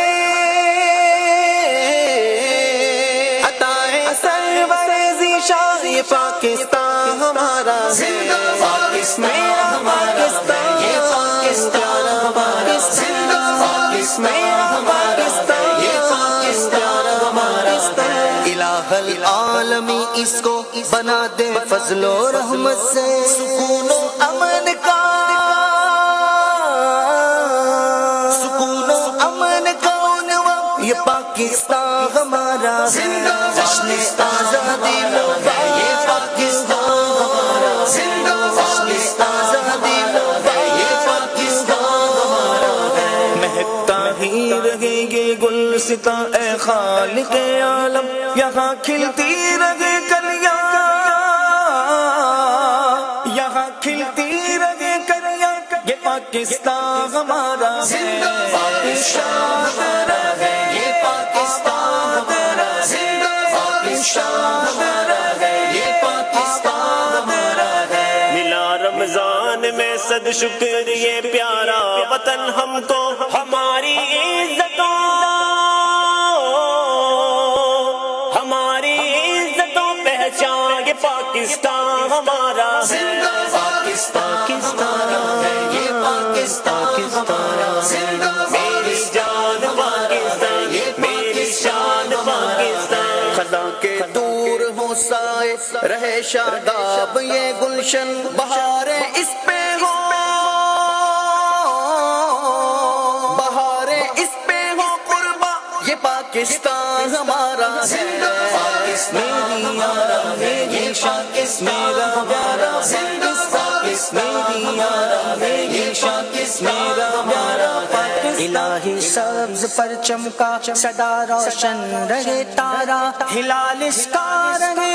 ذیشان، یہ پاکستان ہمارا ہے، میرا پاکستان، یہ پاکستان ہمارا، زندہ پاکستان پاکستان، یہ پاکستان ہمارا ہے، الہ العالمی اس کو بنا دے فضل و رحمت سے، سکون و امن کا، سکون و امن کا عنوان، یہ پاکستان ہمارا ہے، جشن آزادی مبارک، یہ پاکستان ہمارا، زندہ پاکستان آزادی مبارک، یہ پاکستان ہمارا ہے، مہکتا ہی رہے یہ گلستاں اے خالق عالم، یہاں کھلتی رہے کلیاں، یہاں کھلتی رہے کلیاں، یہ پاکستان ہمارا ہے، زندہ پاکستان ہمارا ہے، یہ پاکستان ہمارا، زندہ پاکستان ہمارا ہے، یہ پاکستان ہمارا ہے، ملا رمضان میں صد شکر یہ پیارا وطن ہم کو، ہماری عزتوں، ہماری عزتوں پہچان، یہ پاکستان ہمارا، زندہ پاکستان ہمارا ہے، یہ پاکستان ہمارا، زندہ میری جان پاکستان، یہ میری شان پاکستان، خدا کے دور ہو سائے رہے شاداب یہ گلشن، بہاریں اس پہ ہو، بہاریں اس پہ ہو قربا، یہ پاکستان ہمارا ہے، میری آرام ہے یہ شاکس میرا ہمارا، زندہ میری آرام ہے یہ شاکس میرا ہمارا، الہی سبز پر چمکا صدا روشن رہے تارا، ہلال اس کا رہے،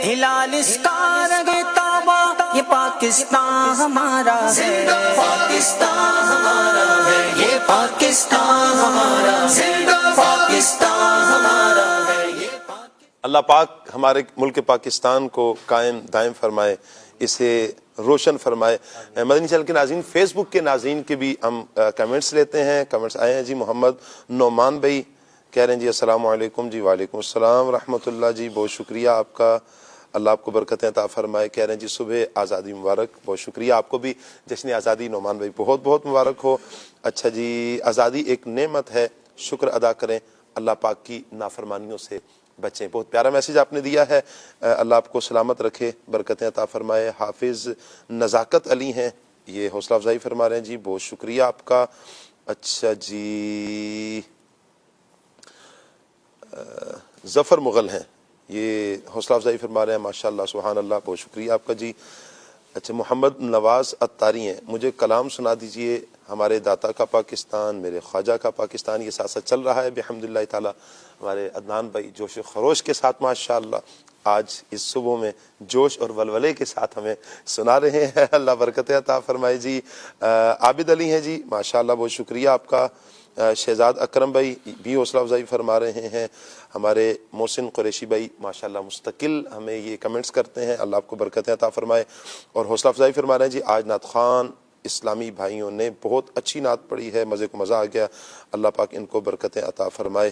ہلال اس کا رہے تابا، یہ پاکستان ہمارا ہے، پاکستان ہمارا ہے، یہ پاکستان ہمارا، زندہ پاکستان ہمارا ہے، یہ اللہ پاک ہمارے ملک پاکستان کو قائم دائم فرمائے، اسے روشن فرمائے۔ مدنی چینل کے ناظرین، فیس بک کے ناظرین کے بھی ہم کمنٹس لیتے ہیں، کمنٹس آئے ہیں جی۔ محمد نعمان بھائی کہہ رہے ہیں جی السلام علیکم، جی وعلیکم السلام ورحمۃ اللہ، جی بہت شکریہ آپ کا۔ اللہ آپ کو برکتیں عطا فرمائے. کہہ رہے ہیں جی صبح آزادی مبارک. بہت شکریہ, آپ کو بھی جشن آزادی نعمان بھائی بہت بہت مبارک ہو. اچھا جی, آزادی ایک نعمت ہے, شکر ادا کریں, اللہ پاک کی نافرمانیوں سے بچیں. بہت پیارا میسیج آپ نے دیا ہے, اللہ آپ کو سلامت رکھے, برکتیں عطا فرمائے. حافظ نزاکت علی ہیں, یہ حوصلہ افزائی فرما رہے ہیں جی, بہت شکریہ آپ کا. اچھا جی, ظفر مغل ہیں, یہ حوصلہ افزائی فرما رہے ہیں, ماشاءاللہ سبحان اللہ, بہت شکریہ آپ کا جی. اچھا, محمد نواز اتاری ہیں, مجھے کلام سنا دیجئے, ہمارے داتا کا پاکستان, میرے خواجہ کا پاکستان, یہ ساتھ ساتھ چل رہا ہے بحمداللہ تعالی. ہمارے عدنان بھائی جوش و خروش کے ساتھ ماشاءاللہ آج اس صبح میں جوش اور ولولے کے ساتھ ہمیں سنا رہے ہیں, اللہ برکت عطا فرمائے جی. عابد علی ہیں جی, ماشاءاللہ بہت شکریہ آپ کا. شہزاد اکرم بھائی بھی حوصلہ افزائی فرما رہے ہیں. ہمارے محسن قریشی بھائی ماشاءاللہ مستقل ہمیں یہ کمنٹس کرتے ہیں, اللہ آپ کو برکتیں عطا فرمائے, اور حوصلہ افزائی فرما رہے ہیں جی. آج نعت خوان اسلامی بھائیوں نے بہت اچھی نعت پڑھی ہے, مزے کو مزہ آ گیا, اللہ پاک ان کو برکتیں عطا فرمائے.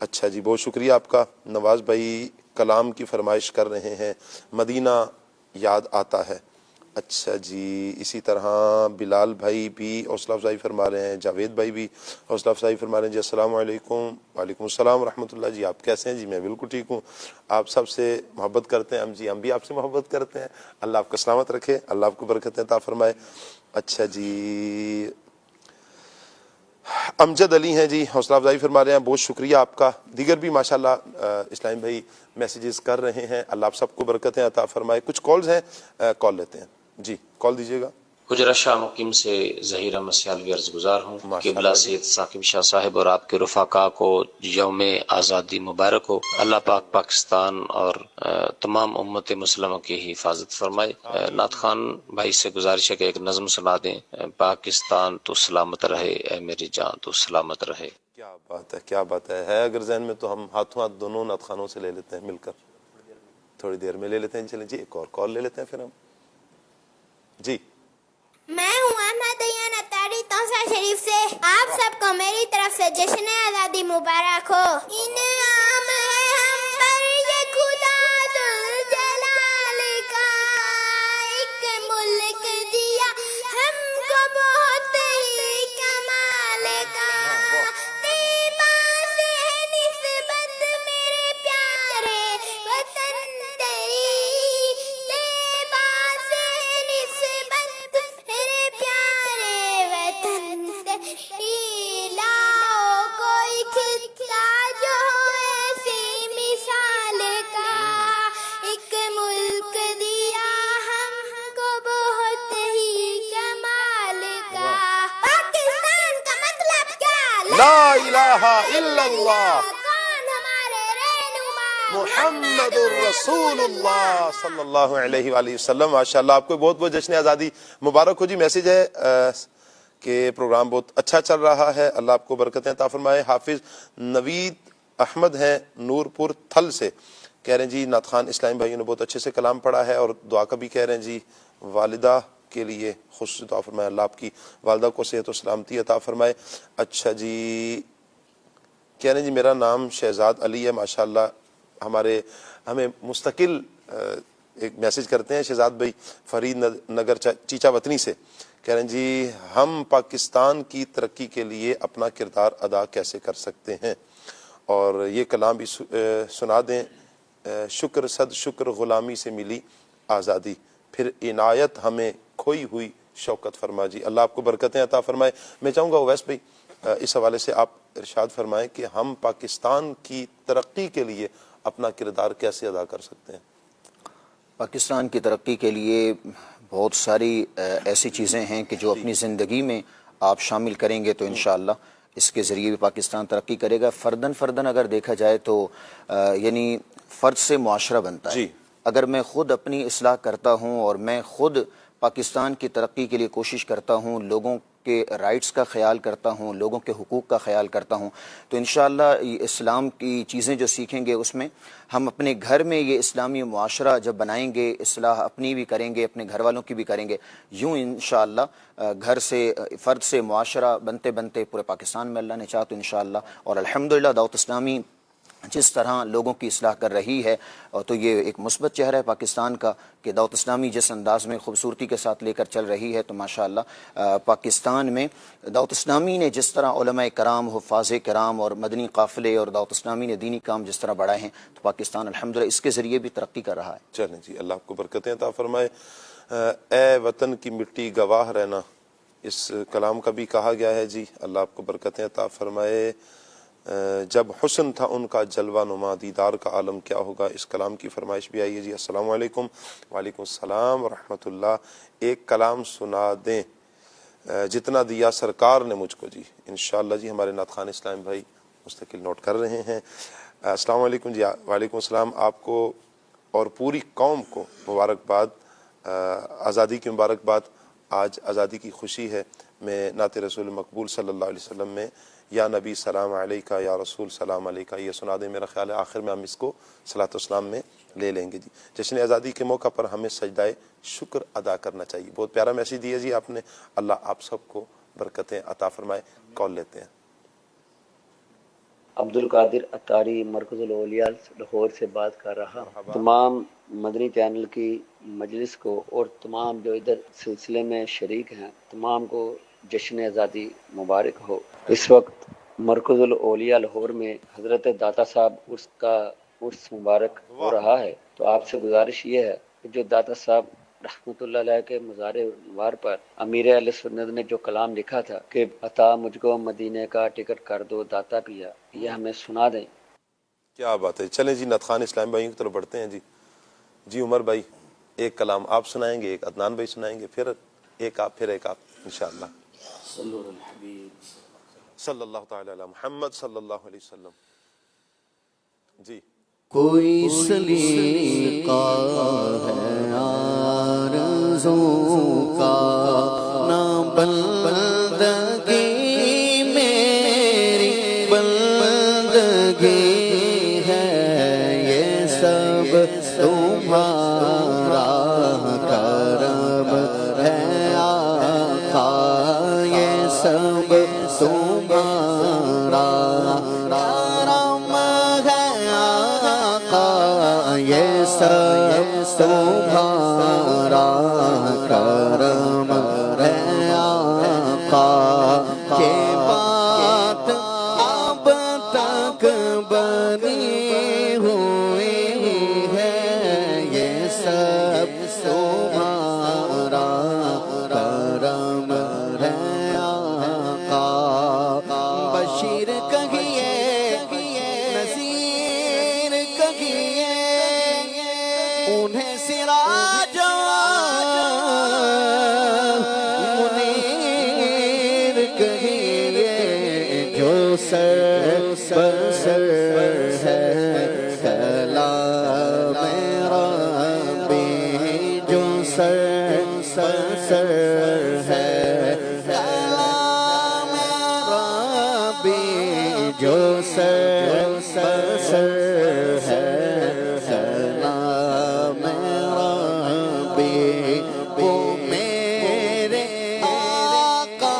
اچھا جی, بہت شکریہ آپ کا. نواز بھائی کلام کی فرمائش کر رہے ہیں, مدینہ یاد آتا ہے. اچھا جی, اسی طرح بلال بھائی بھی حوصلہ افزائی فرما رہے ہیں, جاوید بھائی بھی حوصلہ افزائی فرما رہے ہیں جی. السلام علیکم. وعلیکم السلام ورحمۃ اللہ جی, آپ کیسے ہیں جی؟ میں بالکل ٹھیک ہوں, آپ سب سے محبت کرتے ہیں ہم جی, ہم بھی آپ سے محبت کرتے ہیں, اللہ آپ کو سلامت رکھے, اللہ آپ کو برکتیں عطا فرمائے. اچھا جی, امجد علی ہیں جی, حوصلہ افزائی فرما رہے ہیں, بہت شکریہ آپ کا. دیگر بھی ماشاءاللہ اسلام بھائی میسیجز کر رہے ہیں, اللہ آپ سب کو برکتیں عطا فرمائے. کچھ کالز ہیں, کال لیتے ہیں جی, کال دیجیے گا. حجرہ شاہ مقیم سے ظہیر احمد سیالوی عرض گزار ہوں. قبلہ سید ثاقب شاہ صاحب اور آپ کے رفقا کو یوم آزادی مبارک ہو. اللہ پاک پاکستان اور تمام امت مسلمہ کی حفاظت فرمائے. نعت خان بھائی سے گزارش ہے کہ ایک نظم سنا دیں, پاکستان تو سلامت رہے اے میری جان تو سلامت رہے. کیا بات ہے, کیا بات ہے اگر ذہن میں تو ہم ہاتھوں ہاتھ دونوں نعت خانوں سے لے لیتے ہیں مل کر, تھوڑی دیر میں لے لیتے ہیں. چلیں جی, ایک اور کال لے لیتے ہیں پھر ہم جی. میں ہوں احمد عیان اتاری توسا شریف سے, آپ سب کو میری طرف سے جشن آزادی مبارک ہو. انعام ہے ہم پر یہ خدا ذوالجلال کا, ایک ملک دیا ہم کو بہت ہی کمال کا. طیبہ سے نسبت میرے پیارے وطن تیری, طیبہ سے نسبت میرے پیارے وطن تیری. لاؤ کوئی خطہ جو ایسی مثال کا, ایک ملک دیا ہم کو بہت ہی کمال کا. پاکستان کا مطلب کیا؟ لا الہ الا اللہ کون ہمارے رہنما؟ محمد الرسول اللہ صلی اللہ علیہ وآلہ وسلم. ماشاءاللہ آپ کو بہت بہت جشن آزادی مبارک ہو جی. میسیج ہے کہ پروگرام بہت اچھا چل رہا ہے, اللہ آپ کو برکتیں عطا فرمائے. حافظ نوید احمد ہیں نور پور تھل سے, کہہ رہے ہیں جی نعت خان اسلامی بھائیوں نے بہت اچھے سے کلام پڑھا ہے, اور دعا کا بھی کہہ رہے ہیں جی. والدہ کے لیے خصوصی دعا فرمائے, اللہ آپ کی والدہ کو صحت و سلامتی عطا فرمائے. اچھا جی, کہہ رہے ہیں جی میرا نام شہزاد علی ہے, ماشاءاللہ ہمیں مستقل ایک میسیج کرتے ہیں شہزاد بھائی فرید نگر چیچا وطنی سے. کہہ رہے ہیں جی ہم پاکستان کی ترقی کے لیے اپنا کردار ادا کیسے کر سکتے ہیں, اور یہ کلام بھی سنا دیں. شکر صد شکر غلامی سے ملی آزادی, پھر عنایت ہمیں کھوئی ہوئی شوکت فرما جی. اللہ آپ کو برکتیں عطا فرمائے. میں چاہوں گا اویس بھائی اس حوالے سے آپ ارشاد فرمائیں کہ ہم پاکستان کی ترقی کے لیے اپنا کردار کیسے ادا کر سکتے ہیں. پاکستان کی ترقی کے لیے بہت ساری ایسی چیزیں ہیں کہ جو اپنی زندگی میں آپ شامل کریں گے تو انشاءاللہ اس کے ذریعے بھی پاکستان ترقی کرے گا. فرداً اگر دیکھا جائے تو یعنی فرد سے معاشرہ بنتا ہے. اگر میں خود اپنی اصلاح کرتا ہوں اور میں خود پاکستان کی ترقی کے لیے کوشش کرتا ہوں, لوگوں کے رائٹس کا خیال کرتا ہوں, لوگوں کے حقوق کا خیال کرتا ہوں, تو انشاءاللہ اسلام کی چیزیں جو سیکھیں گے اس میں ہم اپنے گھر میں یہ اسلامی معاشرہ جب بنائیں گے, اصلاح اپنی بھی کریں گے, اپنے گھر والوں کی بھی کریں گے, یوں انشاءاللہ گھر سے فرد سے معاشرہ بنتے بنتے پورے پاکستان میں اللہ نے چاہا تو انشاءاللہ. اور الحمدللہ دعوت اسلامی جس طرح لوگوں کی اصلاح کر رہی ہے، اور تو یہ ایک مثبت چہرہ ہے پاکستان کا کہ دعوت اسلامی جس انداز میں خوبصورتی کے ساتھ لے کر چل رہی ہے، تو ماشاءاللہ پاکستان میں دعوت اسلامی نے جس طرح علماء کرام، حفاظ کرام اور مدنی قافلے اور دعوت اسلامی نے دینی کام جس طرح بڑھائے ہیں، تو پاکستان الحمدللہ اس کے ذریعے بھی ترقی کر رہا ہے۔ چلیں جی، اللہ آپ کو برکتیں عطا فرمائے۔ اے وطن کی مٹی گواہ رہنا، اس کلام کا بھی کہا گیا ہے جی، اللہ آپ کو برکتیں عطا فرمائے۔ جب حسن تھا ان کا جلوہ نما، دیدار کا عالم کیا ہوگا، اس کلام کی فرمائش بھی آئی ہے جی۔ السلام علیکم۔ وعلیکم السلام ورحمۃ اللہ۔ ایک کلام سنا دیں جتنا دیا سرکار نے مجھ کو جی۔ انشاءاللہ جی، ہمارے نعت خوان اسلام بھائی مستقل نوٹ کر رہے ہیں۔ السلام علیکم جی۔ وعلیکم السلام۔ آپ کو اور پوری قوم کو مبارکباد، آزادی کی مبارکباد۔ آج آزادی کی خوشی ہے۔ میں نعت رسول مقبول صلی اللہ علیہ وسلم میں یا نبی سلام علیکہ، یا رسول سلام علیکہ، یہ سنا دیں۔ میرا خیال ہے آخر میں ہم اس کو صلاۃ والسلام میں لے لیں گے جی۔ جشن آزادی کے موقع پر ہمیں سجدہ شکر ادا کرنا چاہیے۔ بہت پیارا میسیج دیا جی آپ نے، اللہ آپ سب کو برکتیں عطا فرمائے۔ کال لیتے ہیں۔ عبد القادر اتاری، مرکز الاولیاء لاہور سے بات کر رہا ہوں۔ تمام مدنی چینل کی مجلس کو اور تمام جو ادھر سلسلے میں شریک ہیں تمام کو جشن آزادی مبارک ہو۔ اس وقت مرکز الاولیاء لاہور میں حضرت داتا صاحب اس کا عرس مبارک ہو رہا ہے، تو آپ سے گزارش یہ ہے کہ جو داتا صاحب رحمۃ اللہ علیہ کے مزار انوار پر امیر اہل سنت نے جو کلام لکھا تھا کہ عطا مجھ کو مدینے کا ٹکٹ کر دو داتا پیا، یہ ہمیں سنا دیں۔ کیا بات ہے۔ چلیں جی، نعت خوان اسلام بھائیوں کی طرف بڑھتے ہیں جی۔ جی عمر بھائی، ایک کلام آپ سنائیں گے، ایک عدنان بھائی سنائیں گے، پھر ایک آپ، پھر ایک آپ، انشاءاللہ۔ صلی اللہ تعالی علی محمد صلی اللہ علیہ وسلم۔ جی۔ کوئی سلیقہ ہے آرزو کا، نہ بندگی میری بندگی ہے، یہ سب تمہارا کرم ہے آقا، یہ سب تمہارا کرم ہے آقا، یہ سب تمہارا کرم ہے آقا، کہ بات اب تک بنی ہوئی ہے، یہ سب تمہارا کرم ہے آقا۔ بشیر کہیے، نذیر کہیے، انہیں سراج منیر کہیے، جو سر پر سر ہے کلام ربی، جو سر پر سر ہے کلام ربی، جو سر پر سر ہے کلام ربی، وہ میرے آقا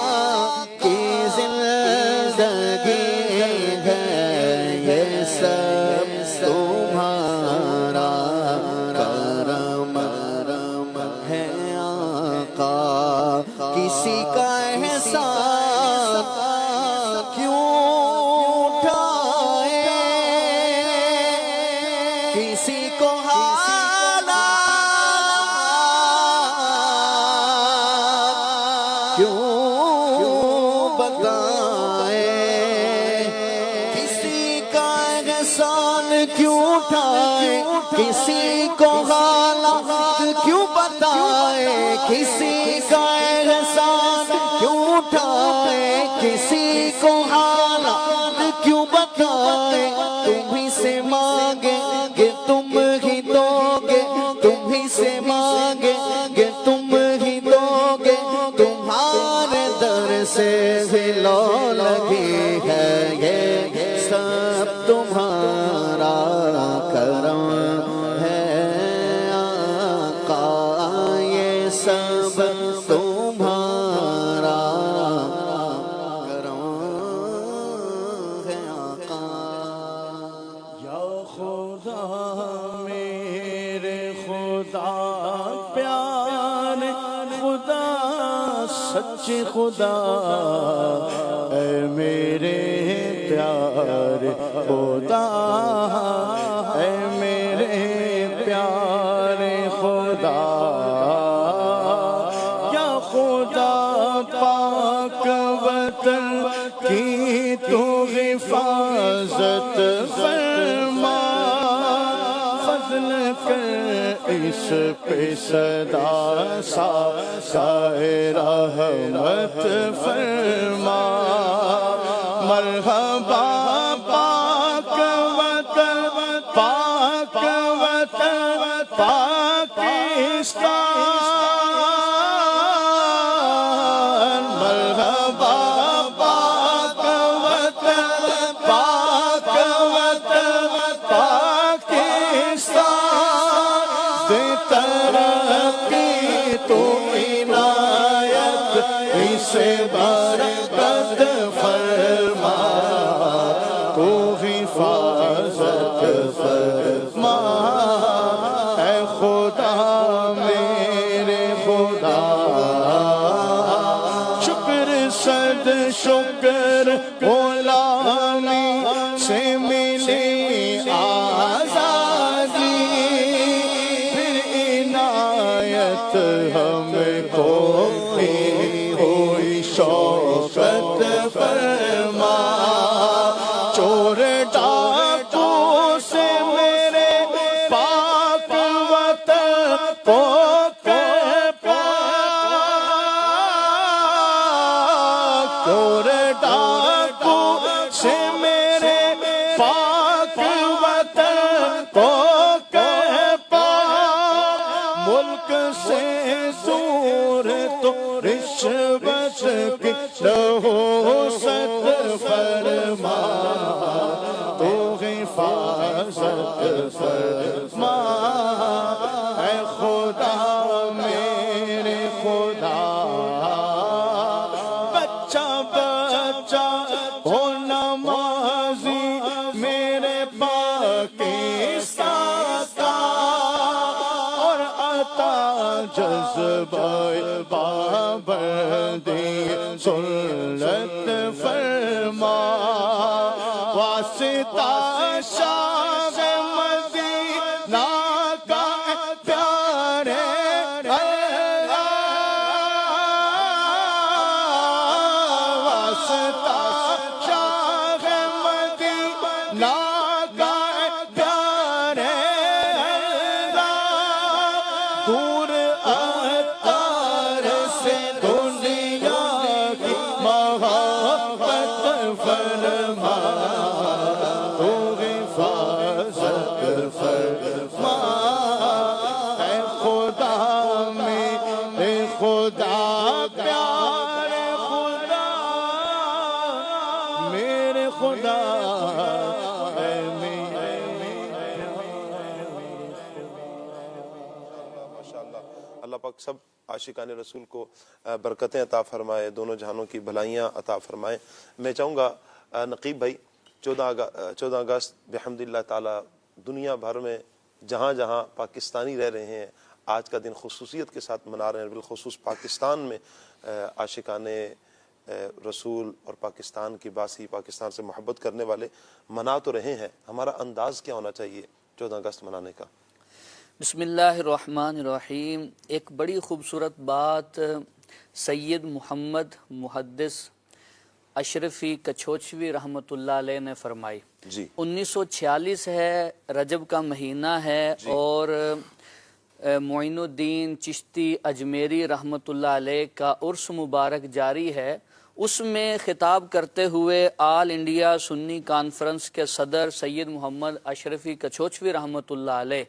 کی زندگی ہے، یہ سب تمہارا کرم ہے آقا۔ کسی کا احسان کیوں اٹھائے، کسی کو حالات کیوں بتائے، کسی کا احسان کیوں اٹھائے، کسی کو حالات کیوں بتائے، کسی کا احسان کیوں اٹھائے، کسی کو حالات کیوں بتائے، تم ہی سے مانگیں گے تم ہی دو گے، تم ہی سے مانگیں گے تم ہی دو گے، تمہارے در سے بھی لو لگی ہے، یہ سب تمہارا کرم ہے آقا، یہ سب تمہارا کرم ہے آقا۔ خدا پیار خدا سچ خدا اے میرے پیار خدا اے میرے پیار خدا یا خدا پاک وطن کی تو حفاظت فرما فضل کر اس پہ صدا سائے رحمت فرما مرحبا پاک وطن پاک وطن پاکستان مرحبا پاک وطن پاک وطن پاکستان دے ترقی تو عنایت اسے برکت فرما تو حفاظت فرما اے خدا میرے خدا شکر صد شکر غلامی سے ملی آزادی پھر عنایت ہم کو ہوئی شوقت فرما چور ڈاکو سے میرے پاک وطن کو چور ڈاکو سے میرے پاک وطن کو ملک سے دور تو رشوت کی نحوست فرما تو حفاظت فرما اے خدا میرے خدا بچہ بچہ ہو نمازی میرے پاکستان کا اور عطا جذبہ پابندی سنت فرما واسطہ شاہ مدینہ کا پیارے واسطہ شاہ مدینہ کا پیارے دور اتار سے دنیا کی محبت فرما تو حفاظت فرما اے خدا میرے خدا پیارے خدا میرے خدا اے ماشاءاللہ اللہ پاک سب عاشقان رسول کو برکتیں عطا فرمائے، دونوں جہانوں کی بھلائیاں عطا فرمائے۔ میں چاہوں گا نقیب بھائی 14 اگست بحمد اللہ تعالی دنیا بھر میں جہاں جہاں پاکستانی رہ رہے ہیں آج کا دن خصوصیت کے ساتھ منا رہے ہیں، بالخصوص پاکستان میں عاشقان رسول اور پاکستان کی باسی، پاکستان سے محبت کرنے والے منا تو رہے ہیں، ہمارا انداز کیا ہونا چاہیے 14 اگست منانے کا؟ بسم اللہ الرحمن الرحیم۔ ایک بڑی خوبصورت بات سید محمد محدث اشرفی کچھوچوی رحمۃ اللہ علیہ نے فرمائی۔ 1946 ہے، رجب کا مہینہ ہے، اور معین الدین چشتی اجمیری رحمۃ اللہ علیہ کا عرس مبارک جاری ہے۔ اس میں خطاب کرتے ہوئے آل انڈیا سنی کانفرنس کے صدر سید محمد اشرفی کچھوچوی رحمۃ اللہ علیہ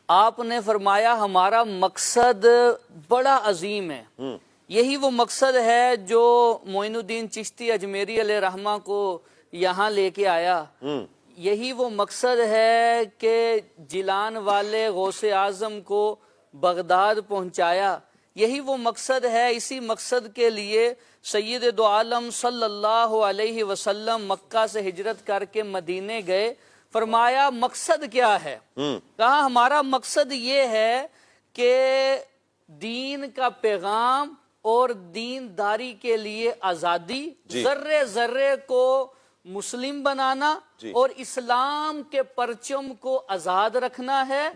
آپ نے فرمایا ہمارا مقصد بڑا عظیم ہے، یہی وہ مقصد ہے جو معین الدین چشتی اجمیری علیہ رحمہ کو یہاں لے کے آیا، یہی وہ مقصد ہے کہ جیلان والے غوث اعظم کو بغداد پہنچایا، یہی وہ مقصد ہے۔ اسی مقصد کے لیے سید دو عالم صلی اللہ علیہ وسلم مکہ سے ہجرت کر کے مدینے گئے۔ فرمایا مقصد کیا ہے؟ کہا ہمارا مقصد یہ ہے کہ دین کا پیغام اور دینداری کے لیے آزادی، ذرے ذرے کو مسلم بنانا اور اسلام کے پرچم کو آزاد رکھنا ہے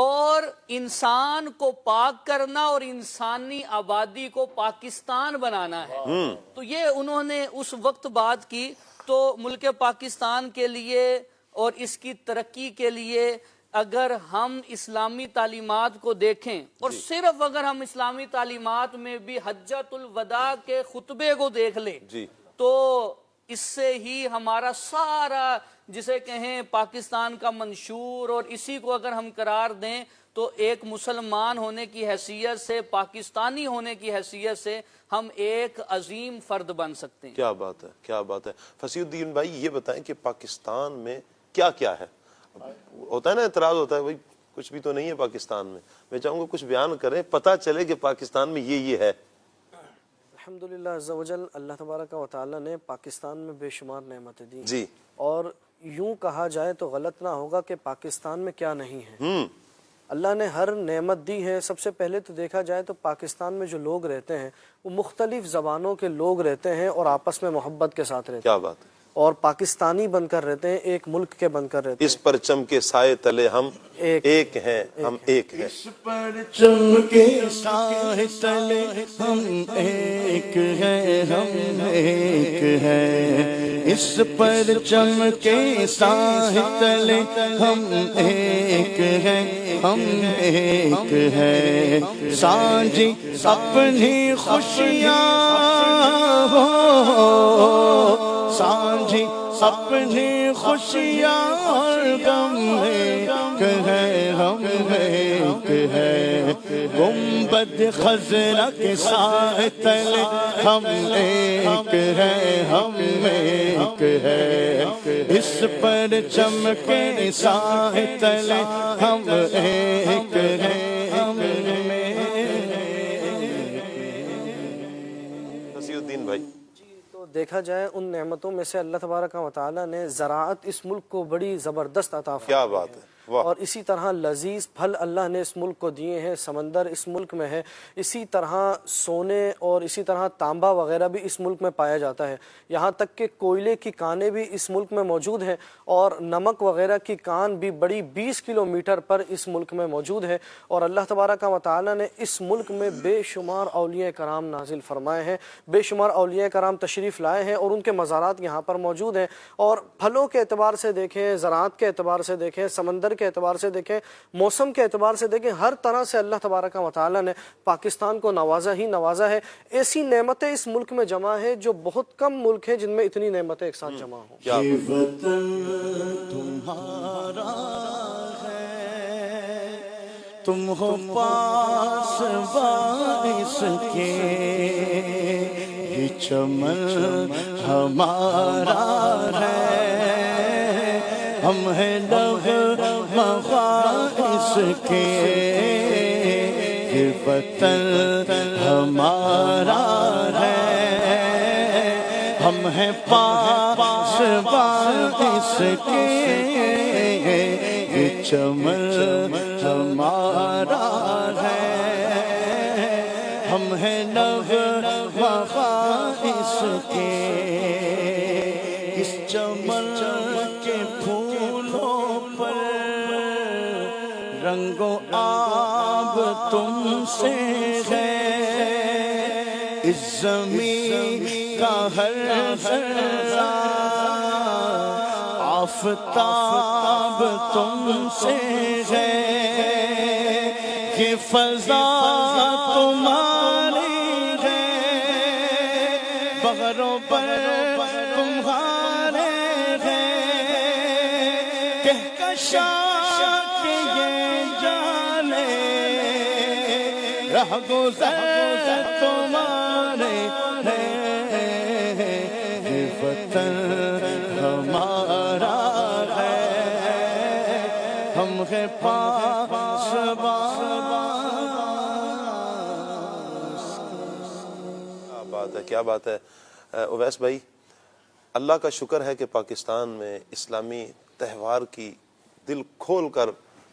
اور انسان کو پاک کرنا اور انسانی آبادی کو پاکستان بنانا ہے۔ تو یہ انہوں نے اس وقت بات کی۔ تو ملک پاکستان کے لیے اور اس کی ترقی کے لیے اگر ہم اسلامی تعلیمات کو دیکھیں اور صرف اگر ہم اسلامی تعلیمات میں بھی حجۃ الوداع کے خطبے کو دیکھ لیں تو اس سے ہی ہمارا سارا جسے کہیں پاکستان کا منشور اور اسی کو اگر ہم قرار دیں تو ایک مسلمان ہونے کی حیثیت سے، پاکستانی ہونے کی حیثیت سے ہم ایک عظیم فرد بن سکتے ہیں۔ کیا بات ہے، کیا بات ہے۔ فصیح الدین بھائی یہ بتائیں کہ پاکستان میں کیا کیا ہے؟ ہوتا ہے نا اعتراض ہوتا ہے بھائی کچھ بھی تو نہیں ہے پاکستان میں چاہوں گا کچھ بیان کریں، پتہ چلے کہ پاکستان میں یہ ہے۔ الحمدللہ عز و جل، اللہ تبارک و تعالی نے پاکستان میں بے شمار نعمتیں دی جی، اور یوں کہا جائے تو غلط نہ ہوگا کہ پاکستان میں کیا نہیں ہے۔ اللہ نے ہر نعمت دی ہے۔ سب سے پہلے تو دیکھا جائے تو پاکستان میں جو لوگ رہتے ہیں وہ مختلف زبانوں کے لوگ رہتے ہیں اور آپس میں محبت کے ساتھ رہتے ہیں۔ کیا بات ہے۔ اور پاکستانی بن کر رہتے ہیں، ایک ملک کے بن کر رہتے ہیں۔ اس پرچم کے سائے تلے ہم ایک ہیں، ہم ایک ہیں۔ اس پرچم کے سائے تلے ہم ایک ہیں، ہم ایک ہیں۔ اس پرچم کے سائے تلے ہم ایک ہیں، ہم ایک ہیں۔ سانجھی اپنی خوشیاں ہو، سانجھی اپنی خوشیاں اور غم ایک ہے، ہم ایک ہے۔ گنبد خضرا کے سائے تلے ہم ایک ہے، ہم ایک ہے۔ اس پرچم کے سائے تلے ہم ایک ہیں، ہم فصیح الدین بھائی دیکھا جائے ان نعمتوں میں سے اللہ تبارک و تعالی نے زراعت اس ملک کو بڑی زبردست عطا فرمائی۔ کیا بات ہے، اور اسی طرح لذیذ پھل اللہ نے اس ملک کو دیے ہیں، سمندر اس ملک میں ہے، اسی طرح سونے اور اسی طرح تانبا وغیرہ بھی اس ملک میں پایا جاتا ہے، یہاں تک کہ کوئلے کی کانیں بھی اس ملک میں موجود ہیں اور نمک وغیرہ کی کان بھی بڑی 20 کلومیٹر پر اس ملک میں موجود ہے۔ اور اللہ تبارک و تعالی نے اس ملک میں بے شمار اولیاء کرام نازل فرمائے ہیں، بے شمار اولیاء کرام تشریف لائے ہیں اور ان کے مزارات یہاں پر موجود ہیں۔ اور پھلوں کے اعتبار سے دیکھیں، زراعت کے اعتبار سے دیکھیں، سمندر کے اعتبار سے دیکھیں، موسم کے اعتبار سے دیکھیں، ہر طرح سے اللہ تبارک و تعالی نے پاکستان کو نوازا ہی نوازا ہے۔ ایسی نعمتیں اس ملک میں جمع ہے جو بہت کم ملک ہیں جن میں اتنی نعمتیں ایک ساتھ جمع ہوں۔ یہ وطن تمہارا ہے، تم ہو پاس باعث کے، یہ چمن ہمارا ہے، ہم ہیں مخاص کے، یہ وطن ہمارا ہے، ہم ہیں پاس باعث کے، یہ چمن ہمارا ہے، ہم ہیں مخاص کے، اس چمن کے پھولوں پر رنگ و آب تم سے ہے، اس زمین کا ہر ذرہ آفتاب تم سے ہے، یہ فضا تمہاری ہے، بغروں پر تمہارے ہیں، کہکشاں کے یہ جانے، رہ گزر تمہارے ہیں، یہ وطن ہمارا ہے، ہم ہیں پاس کیا بات ہے۔ اویس بھائی اللہ کا شکر ہے کہ پاکستان میں اسلامی تہوار کی دل کھول کر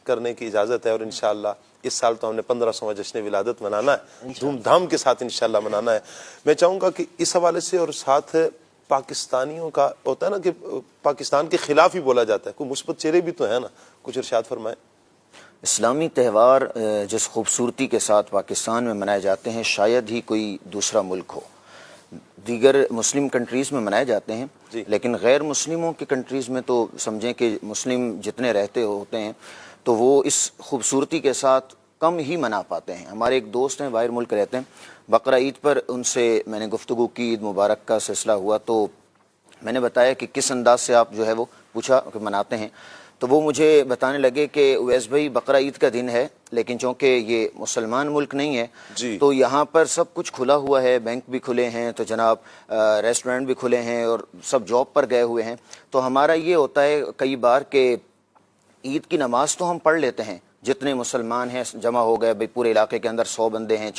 کرنے کی اجازت ہے اور انشاءاللہ اس سال تو ہم نے 1500واں جشن ولادت منانا ہے، دھوم دھام کے ساتھ انشاءاللہ منانا ہے۔ میں چاہوں گا کہ اس حوالے سے اور ساتھ پاکستانیوں کا ہوتا ہے نا کہ پاکستان کے خلاف ہی بولا جاتا ہے، کوئی مثبت چہرے بھی تو ہیں نا، کچھ ارشاد فرمائیں۔ اسلامی تہوار جس خوبصورتی کے ساتھ پاکستان میں منائے جاتے ہیں شاید ہی کوئی دوسرا ملک ہو۔ دیگر مسلم کنٹریز میں منائے جاتے ہیں لیکن غیر مسلموں کی کنٹریز میں تو سمجھیں کہ مسلم جتنے رہتے ہوتے ہیں تو وہ اس خوبصورتی کے ساتھ کم ہی منا پاتے ہیں۔ ہمارے ایک دوست ہیں باہر ملک رہتے ہیں، بقرہ عید پر ان سے میں نے گفتگو کی، عید مبارک کا سلسلہ ہوا تو میں نے بتایا کہ کس انداز سے آپ جو ہے وہ پوچھا کہ مناتے ہیں، تو وہ مجھے بتانے لگے کہ اویس بھائی بقرہ عید کا دن ہے لیکن چونکہ یہ مسلمان ملک نہیں ہے تو یہاں پر سب کچھ کھلا ہوا ہے، بینک بھی کھلے ہیں تو جناب ریسٹورنٹ بھی کھلے ہیں اور سب جاب پر گئے ہوئے ہیں، تو ہمارا یہ ہوتا ہے کئی بار کہ عید کی نماز تو ہم پڑھ لیتے ہیں، جتنے مسلمان ہیں جمع ہو گئے، بھئی پورے علاقے کے اندر 100 بندے ہیں،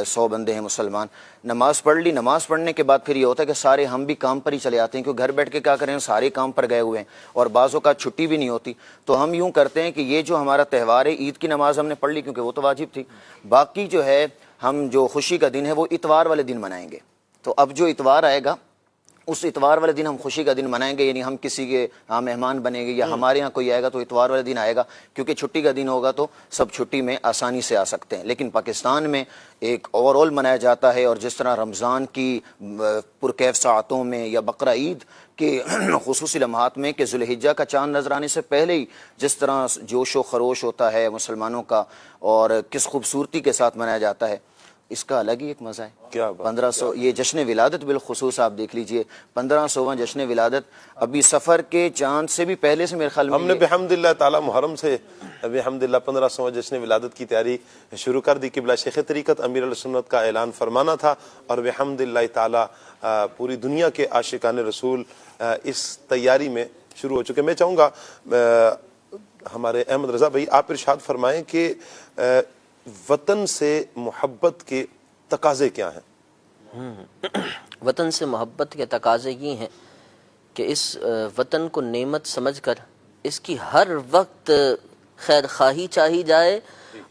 100 بندے ہیں مسلمان، نماز پڑھ لی، نماز پڑھنے کے بعد پھر یہ ہوتا ہے کہ سارے ہم بھی کام پر ہی چلے آتے ہیں کیونکہ گھر بیٹھ کے کیا کریں، سارے کام پر گئے ہوئے ہیں اور بعضوں کا چھٹی بھی نہیں ہوتی، تو ہم یوں کرتے ہیں کہ یہ جو ہمارا تہوار ہے عید کی نماز ہم نے پڑھ لی کیونکہ وہ تو واجب تھی، باقی جو ہے ہم جو خوشی کا دن ہے وہ اتوار والے دن منائیں گے۔ تو اب جو اتوار آئے گا اس اتوار والے دن ہم خوشی کا دن منائیں گے، یعنی ہم کسی کے ہاں مہمان بنیں گے یا ہمارے ہاں کوئی آئے گا تو اتوار والے دن آئے گا کیونکہ چھٹی کا دن ہوگا تو سب چھٹی میں آسانی سے آ سکتے ہیں۔ لیکن پاکستان میں ایک اوور آل منایا جاتا ہے اور جس طرح رمضان کی پرکیف ساعتوں میں یا بقرہ عید کے خصوصی لمحات میں کہ ذوالحجہ کا چاند نظر آنے سے پہلے ہی جس طرح جوش و خروش ہوتا ہے مسلمانوں کا اور کس خوبصورتی کے ساتھ منایا جاتا ہے، اس کا الگ ہی ایک مزہ ہے۔ کیا 1500 یہ جشن ولادت بالخصوص آپ دیکھ لیجئے 1500واں جشن ولادت ابھی سفر کے چاند سے بھی پہلے سے میرے خیال میں ہم نے بحمداللہ تعالی محرم سے بحمداللہ 1500واں جشن ولادت کی تیاری شروع کر دی۔ قبلہ شیخ طریقت امیر السنت کا اعلان فرمانا تھا اور بحمداللہ تعالی پوری دنیا کے عاشقان رسول اس تیاری میں شروع ہو چکے۔ میں چاہوں گا ہمارے احمد رضا بھائی آپ ارشاد فرمائیں کہ وطن سے محبت کے تقاضے کیا ہیں؟ وطن سے محبت کے تقاضے یہ ہیں کہ اس وطن کو نعمت سمجھ کر اس کی ہر وقت خیر خواہی چاہی جائے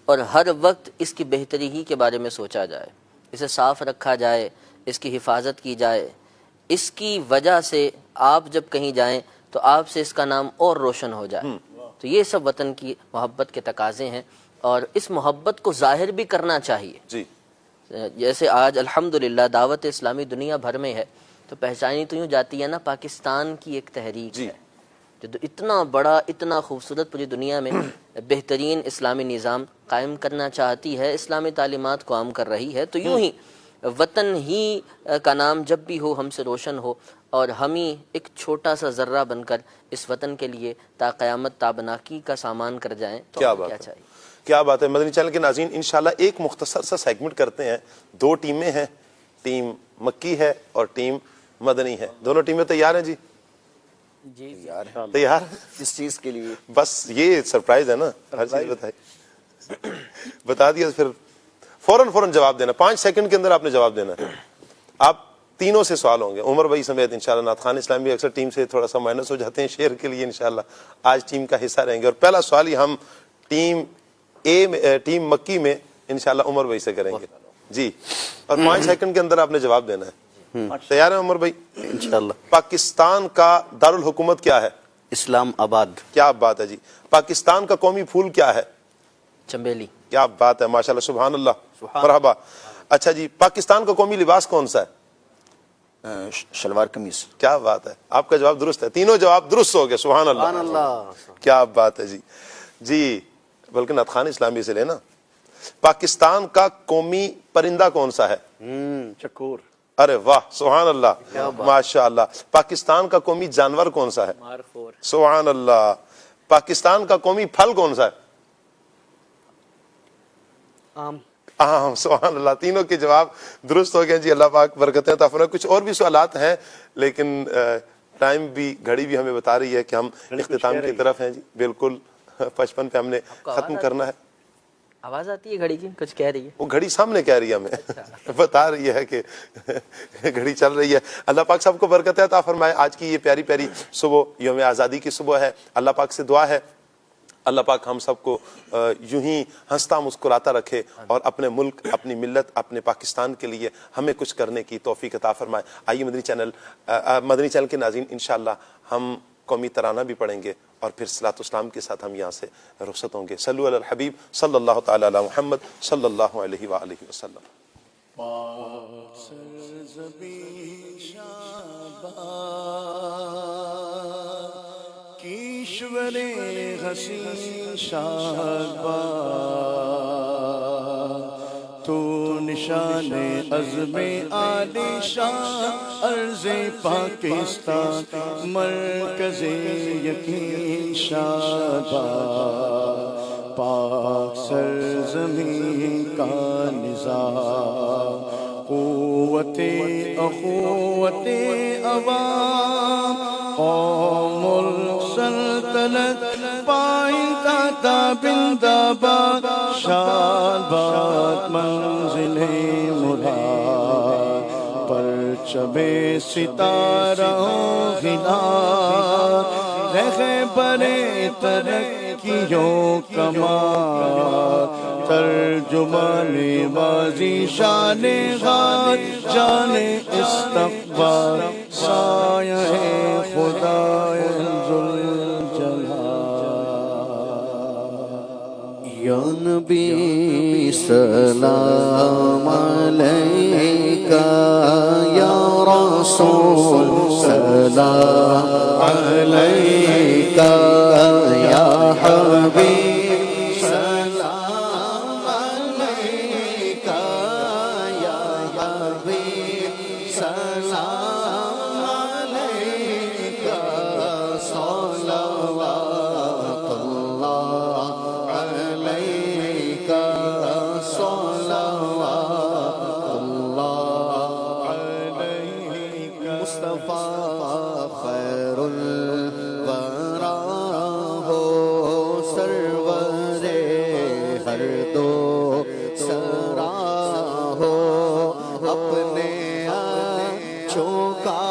اور ہر وقت اس کی بہتری ہی کے بارے میں سوچا جائے، اسے صاف رکھا جائے، اس کی حفاظت کی جائے، اس کی وجہ سے آپ جب کہیں جائیں تو آپ سے اس کا نام اور روشن ہو جائے، تو یہ سب وطن کی محبت کے تقاضے ہیں اور اس محبت کو ظاہر بھی کرنا چاہیے۔ جیسے آج الحمدللہ دعوت اسلامی دنیا بھر میں ہے تو پہچانی تو یوں جاتی ہے نا پاکستان کی ایک تحریک ہے جو اتنا بڑا اتنا خوبصورت پوری دنیا میں بہترین اسلامی نظام قائم کرنا چاہتی ہے، اسلامی تعلیمات کو عام کر رہی ہے، تو یوں ہی وطن ہی کا نام جب بھی ہو ہم سے روشن ہو اور ہم ہی ایک چھوٹا سا ذرہ بن کر اس وطن کے لیے تا قیامت تابناکی کا سامان کر جائیں تو کیا چاہیے۔ کیا بات ہے۔ مدنی چینل کے ناظرین انشاءاللہ ایک مختصر سا سیگمنٹ کرتے ہیں، 2 ٹیمیں ہیں، ٹیم مکی ہے اور ٹیم مدنی ہے، دونوں ٹیمیں تیار ہیں جی؟ جی تیار اس چیز کے لیے بس یہ سرپرائز ہے نا، ہر چیز بتا دیا پھر فوراً جواب دینا، 5 سیکنڈ کے اندر آپ نے جواب دینا ہے۔ آپ تینوں سے سوال ہوں گے، عمر بھائی سمیت انشاءاللہ، نعت خان اسلامی اکثر ٹیم سے تھوڑا سا مائنس ہو جاتے ہیں شیئر کے لیے، انشاءاللہ آج ٹیم کا حصہ رہیں گے اور پہلا سوال ہی ہم ٹیم مکی میں انشاءاللہ عمر بھائی سے کریں گے جی، اور 5 سیکنڈ کے اندر آپ نے جواب دینا ہے۔ تیار ہیں عمر بھائی؟ انشاءاللہ۔ پاکستان کا دارالحکومت کیا ہے؟ اسلام آباد۔ کیا بات ہے جی۔ پاکستان کا قومی پھول کیا ہے؟ چنبیلی۔ کیا بات ہے، ماشاءاللہ، سبحان اللہ، مرحبا۔ اچھا جی، پاکستان کا قومی لباس کون سا ہے؟ شلوار قمیص۔ کیا بات ہے، آپ کا جواب درست ہے، تینوں جواب درست ہو گئے، سبحان اللہ، کیا بات ہے جی۔ جی بلکہ نعت خان اسلامی سے لینا۔ پاکستان کا قومی پرندہ کون سا ہے؟ چکور۔ ارے واہ، سبحان اللہ، ماشاء اللہ۔ پاکستان کا قومی جانور کون سا ہے؟ سبحان اللہ۔ پاکستان کا قومی پھل کون سا ہے؟ آم، سبحان اللہ، تینوں کے جواب درست ہو گئے جی، اللہ پاک برکتیں عطا فرمائے۔ کچھ اور بھی سوالات ہیں لیکن ٹائم بھی، گھڑی بھی ہمیں بتا رہی ہے کہ ہم اختتام کی طرف ہیں جی، بالکل 55 پہ ہم نے ختم کرنا ہے۔ آواز آتی ہے گھڑی کی؟ کچھ کہہ رہی ہے؟ وہ گھڑی سامنے کہہ رہی ہے ہمیں، بتا رہی ہے کہ گھڑی چل رہی ہے۔ اللہ پاک سب کو برکت عطا فرمائے۔ آج کی یہ پیاری پیاری صبح، یوم آزادی کی صبح ہے، اللہ پاک سے دعا ہے اللہ پاک ہم سب کو یوں ہی ہنستا مسکراتا رکھے اور اپنے ملک، اپنی ملت، اپنے پاکستان کے لیے ہمیں کچھ کرنے کی توفیق عطا فرمائے۔ آئیے مدنی چینل کے ناظرین انشاءاللہ ہم قومی ترانہ بھی پڑھیں گے اور پھر صلاۃ اسلام کے ساتھ ہم یہاں سے رخصت ہوں گے۔ صلو علی الحبیب صلی اللہ تعالی علی محمد صلی اللہ علیہ وآلہ وسلم۔ پاک سرزمین شاباش کیشور حسین شاباش تو نشان عزم عالی شان عرض پاکستان مرکز یقین شاباش پاک سرزمین کا نظام قوت اخوت عوام قوم السلطنت پائندہ تابندہ باد شان باد منزل مراد پرچم ستاروں غلام رہبر ترقیوں کمال ترجمان بازی شان غار جان استقبال سایہ خدا ذوالجلال۔ یا نبی سلام علیکہ یا رسول سلام علیکہ یا حبیب سلام علیکہ یا حبیب سلام علیکہ صلوات اللہ علیکہ صلوات اللہ علیکہ۔ مصطفیٰ خیر الورا ہو سرور ہر دو سرا ہو اپنے آنچوں کا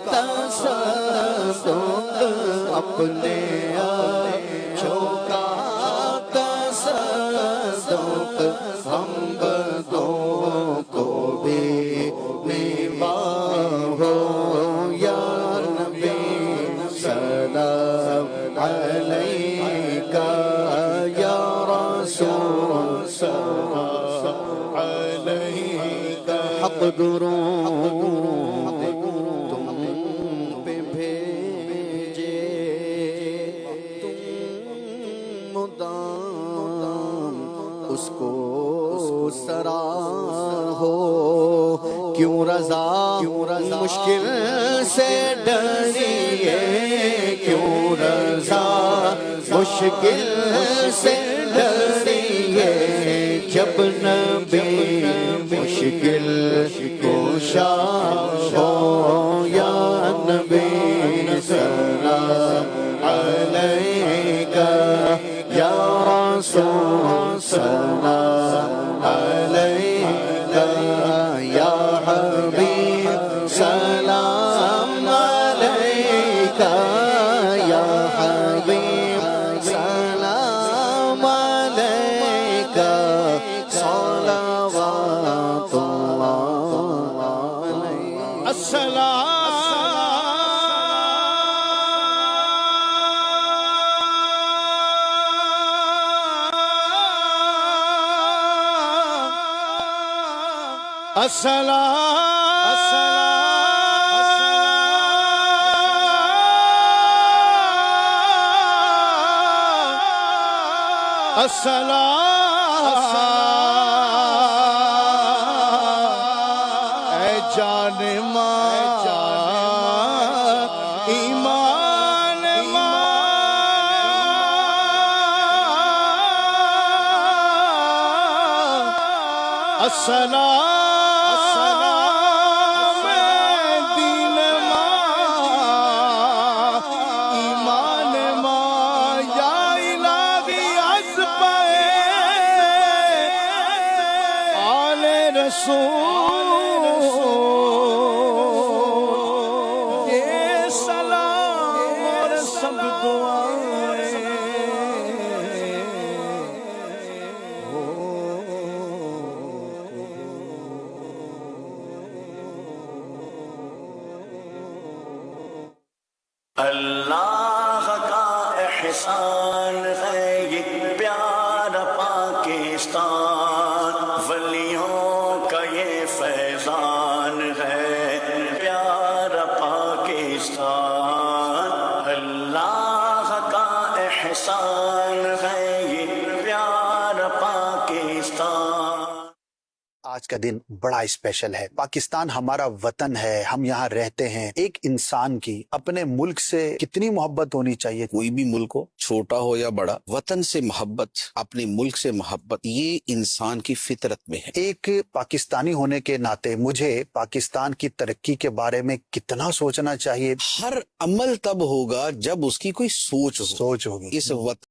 تصدق اپنے آنچوں کا تصدق ہم بدوں کو بھی نباہ ہو یا نبی سلام علیکہ یا رسول سلام علیکہ۔ حق درود تم پہ بھیجے تم مدام اس کو سرا ہو کیوں رضا مشکل سے ڈریے کیوں رضا مشکل سے ڈریے جب نبی مشکل کوشا ہو یا نبی سلام علیکہ یا رسول سلام علیکہ یا حبیب سلام علیکہ یا حبیب سلام علیکہ صلوات اللہ علیکہ۔ السلام اے جان ماں ایمان ماں السلام دین ماں ایمان ماں یا الہی از پائے آل رسول یہ سلام اور سب دعائیں اللہ کا احسان ہے یہ پیارا پاکستان، ولیوں کا یہ فیضان ہے پیارا پاکستان، اللہ کا احسان ہے یہ پیارا پاکستان۔ آج کا دن بڑا اسپیشل ہے۔ پاکستان ہمارا وطن ہے، ہم یہاں رہتے ہیں۔ ایک انسان کی اپنے ملک سے کتنی محبت ہونی چاہیے؟ کوئی بھی ملک ہو، چھوٹا ہو یا بڑا، وطن سے محبت، اپنے ملک سے محبت، یہ انسان کی فطرت میں ہے۔ ایک پاکستانی ہونے کے ناطے مجھے پاکستان کی ترقی کے بارے میں کتنا سوچنا چاہیے؟ ہر عمل تب ہوگا جب اس کی کوئی سوچ ہوگی۔ اس وقت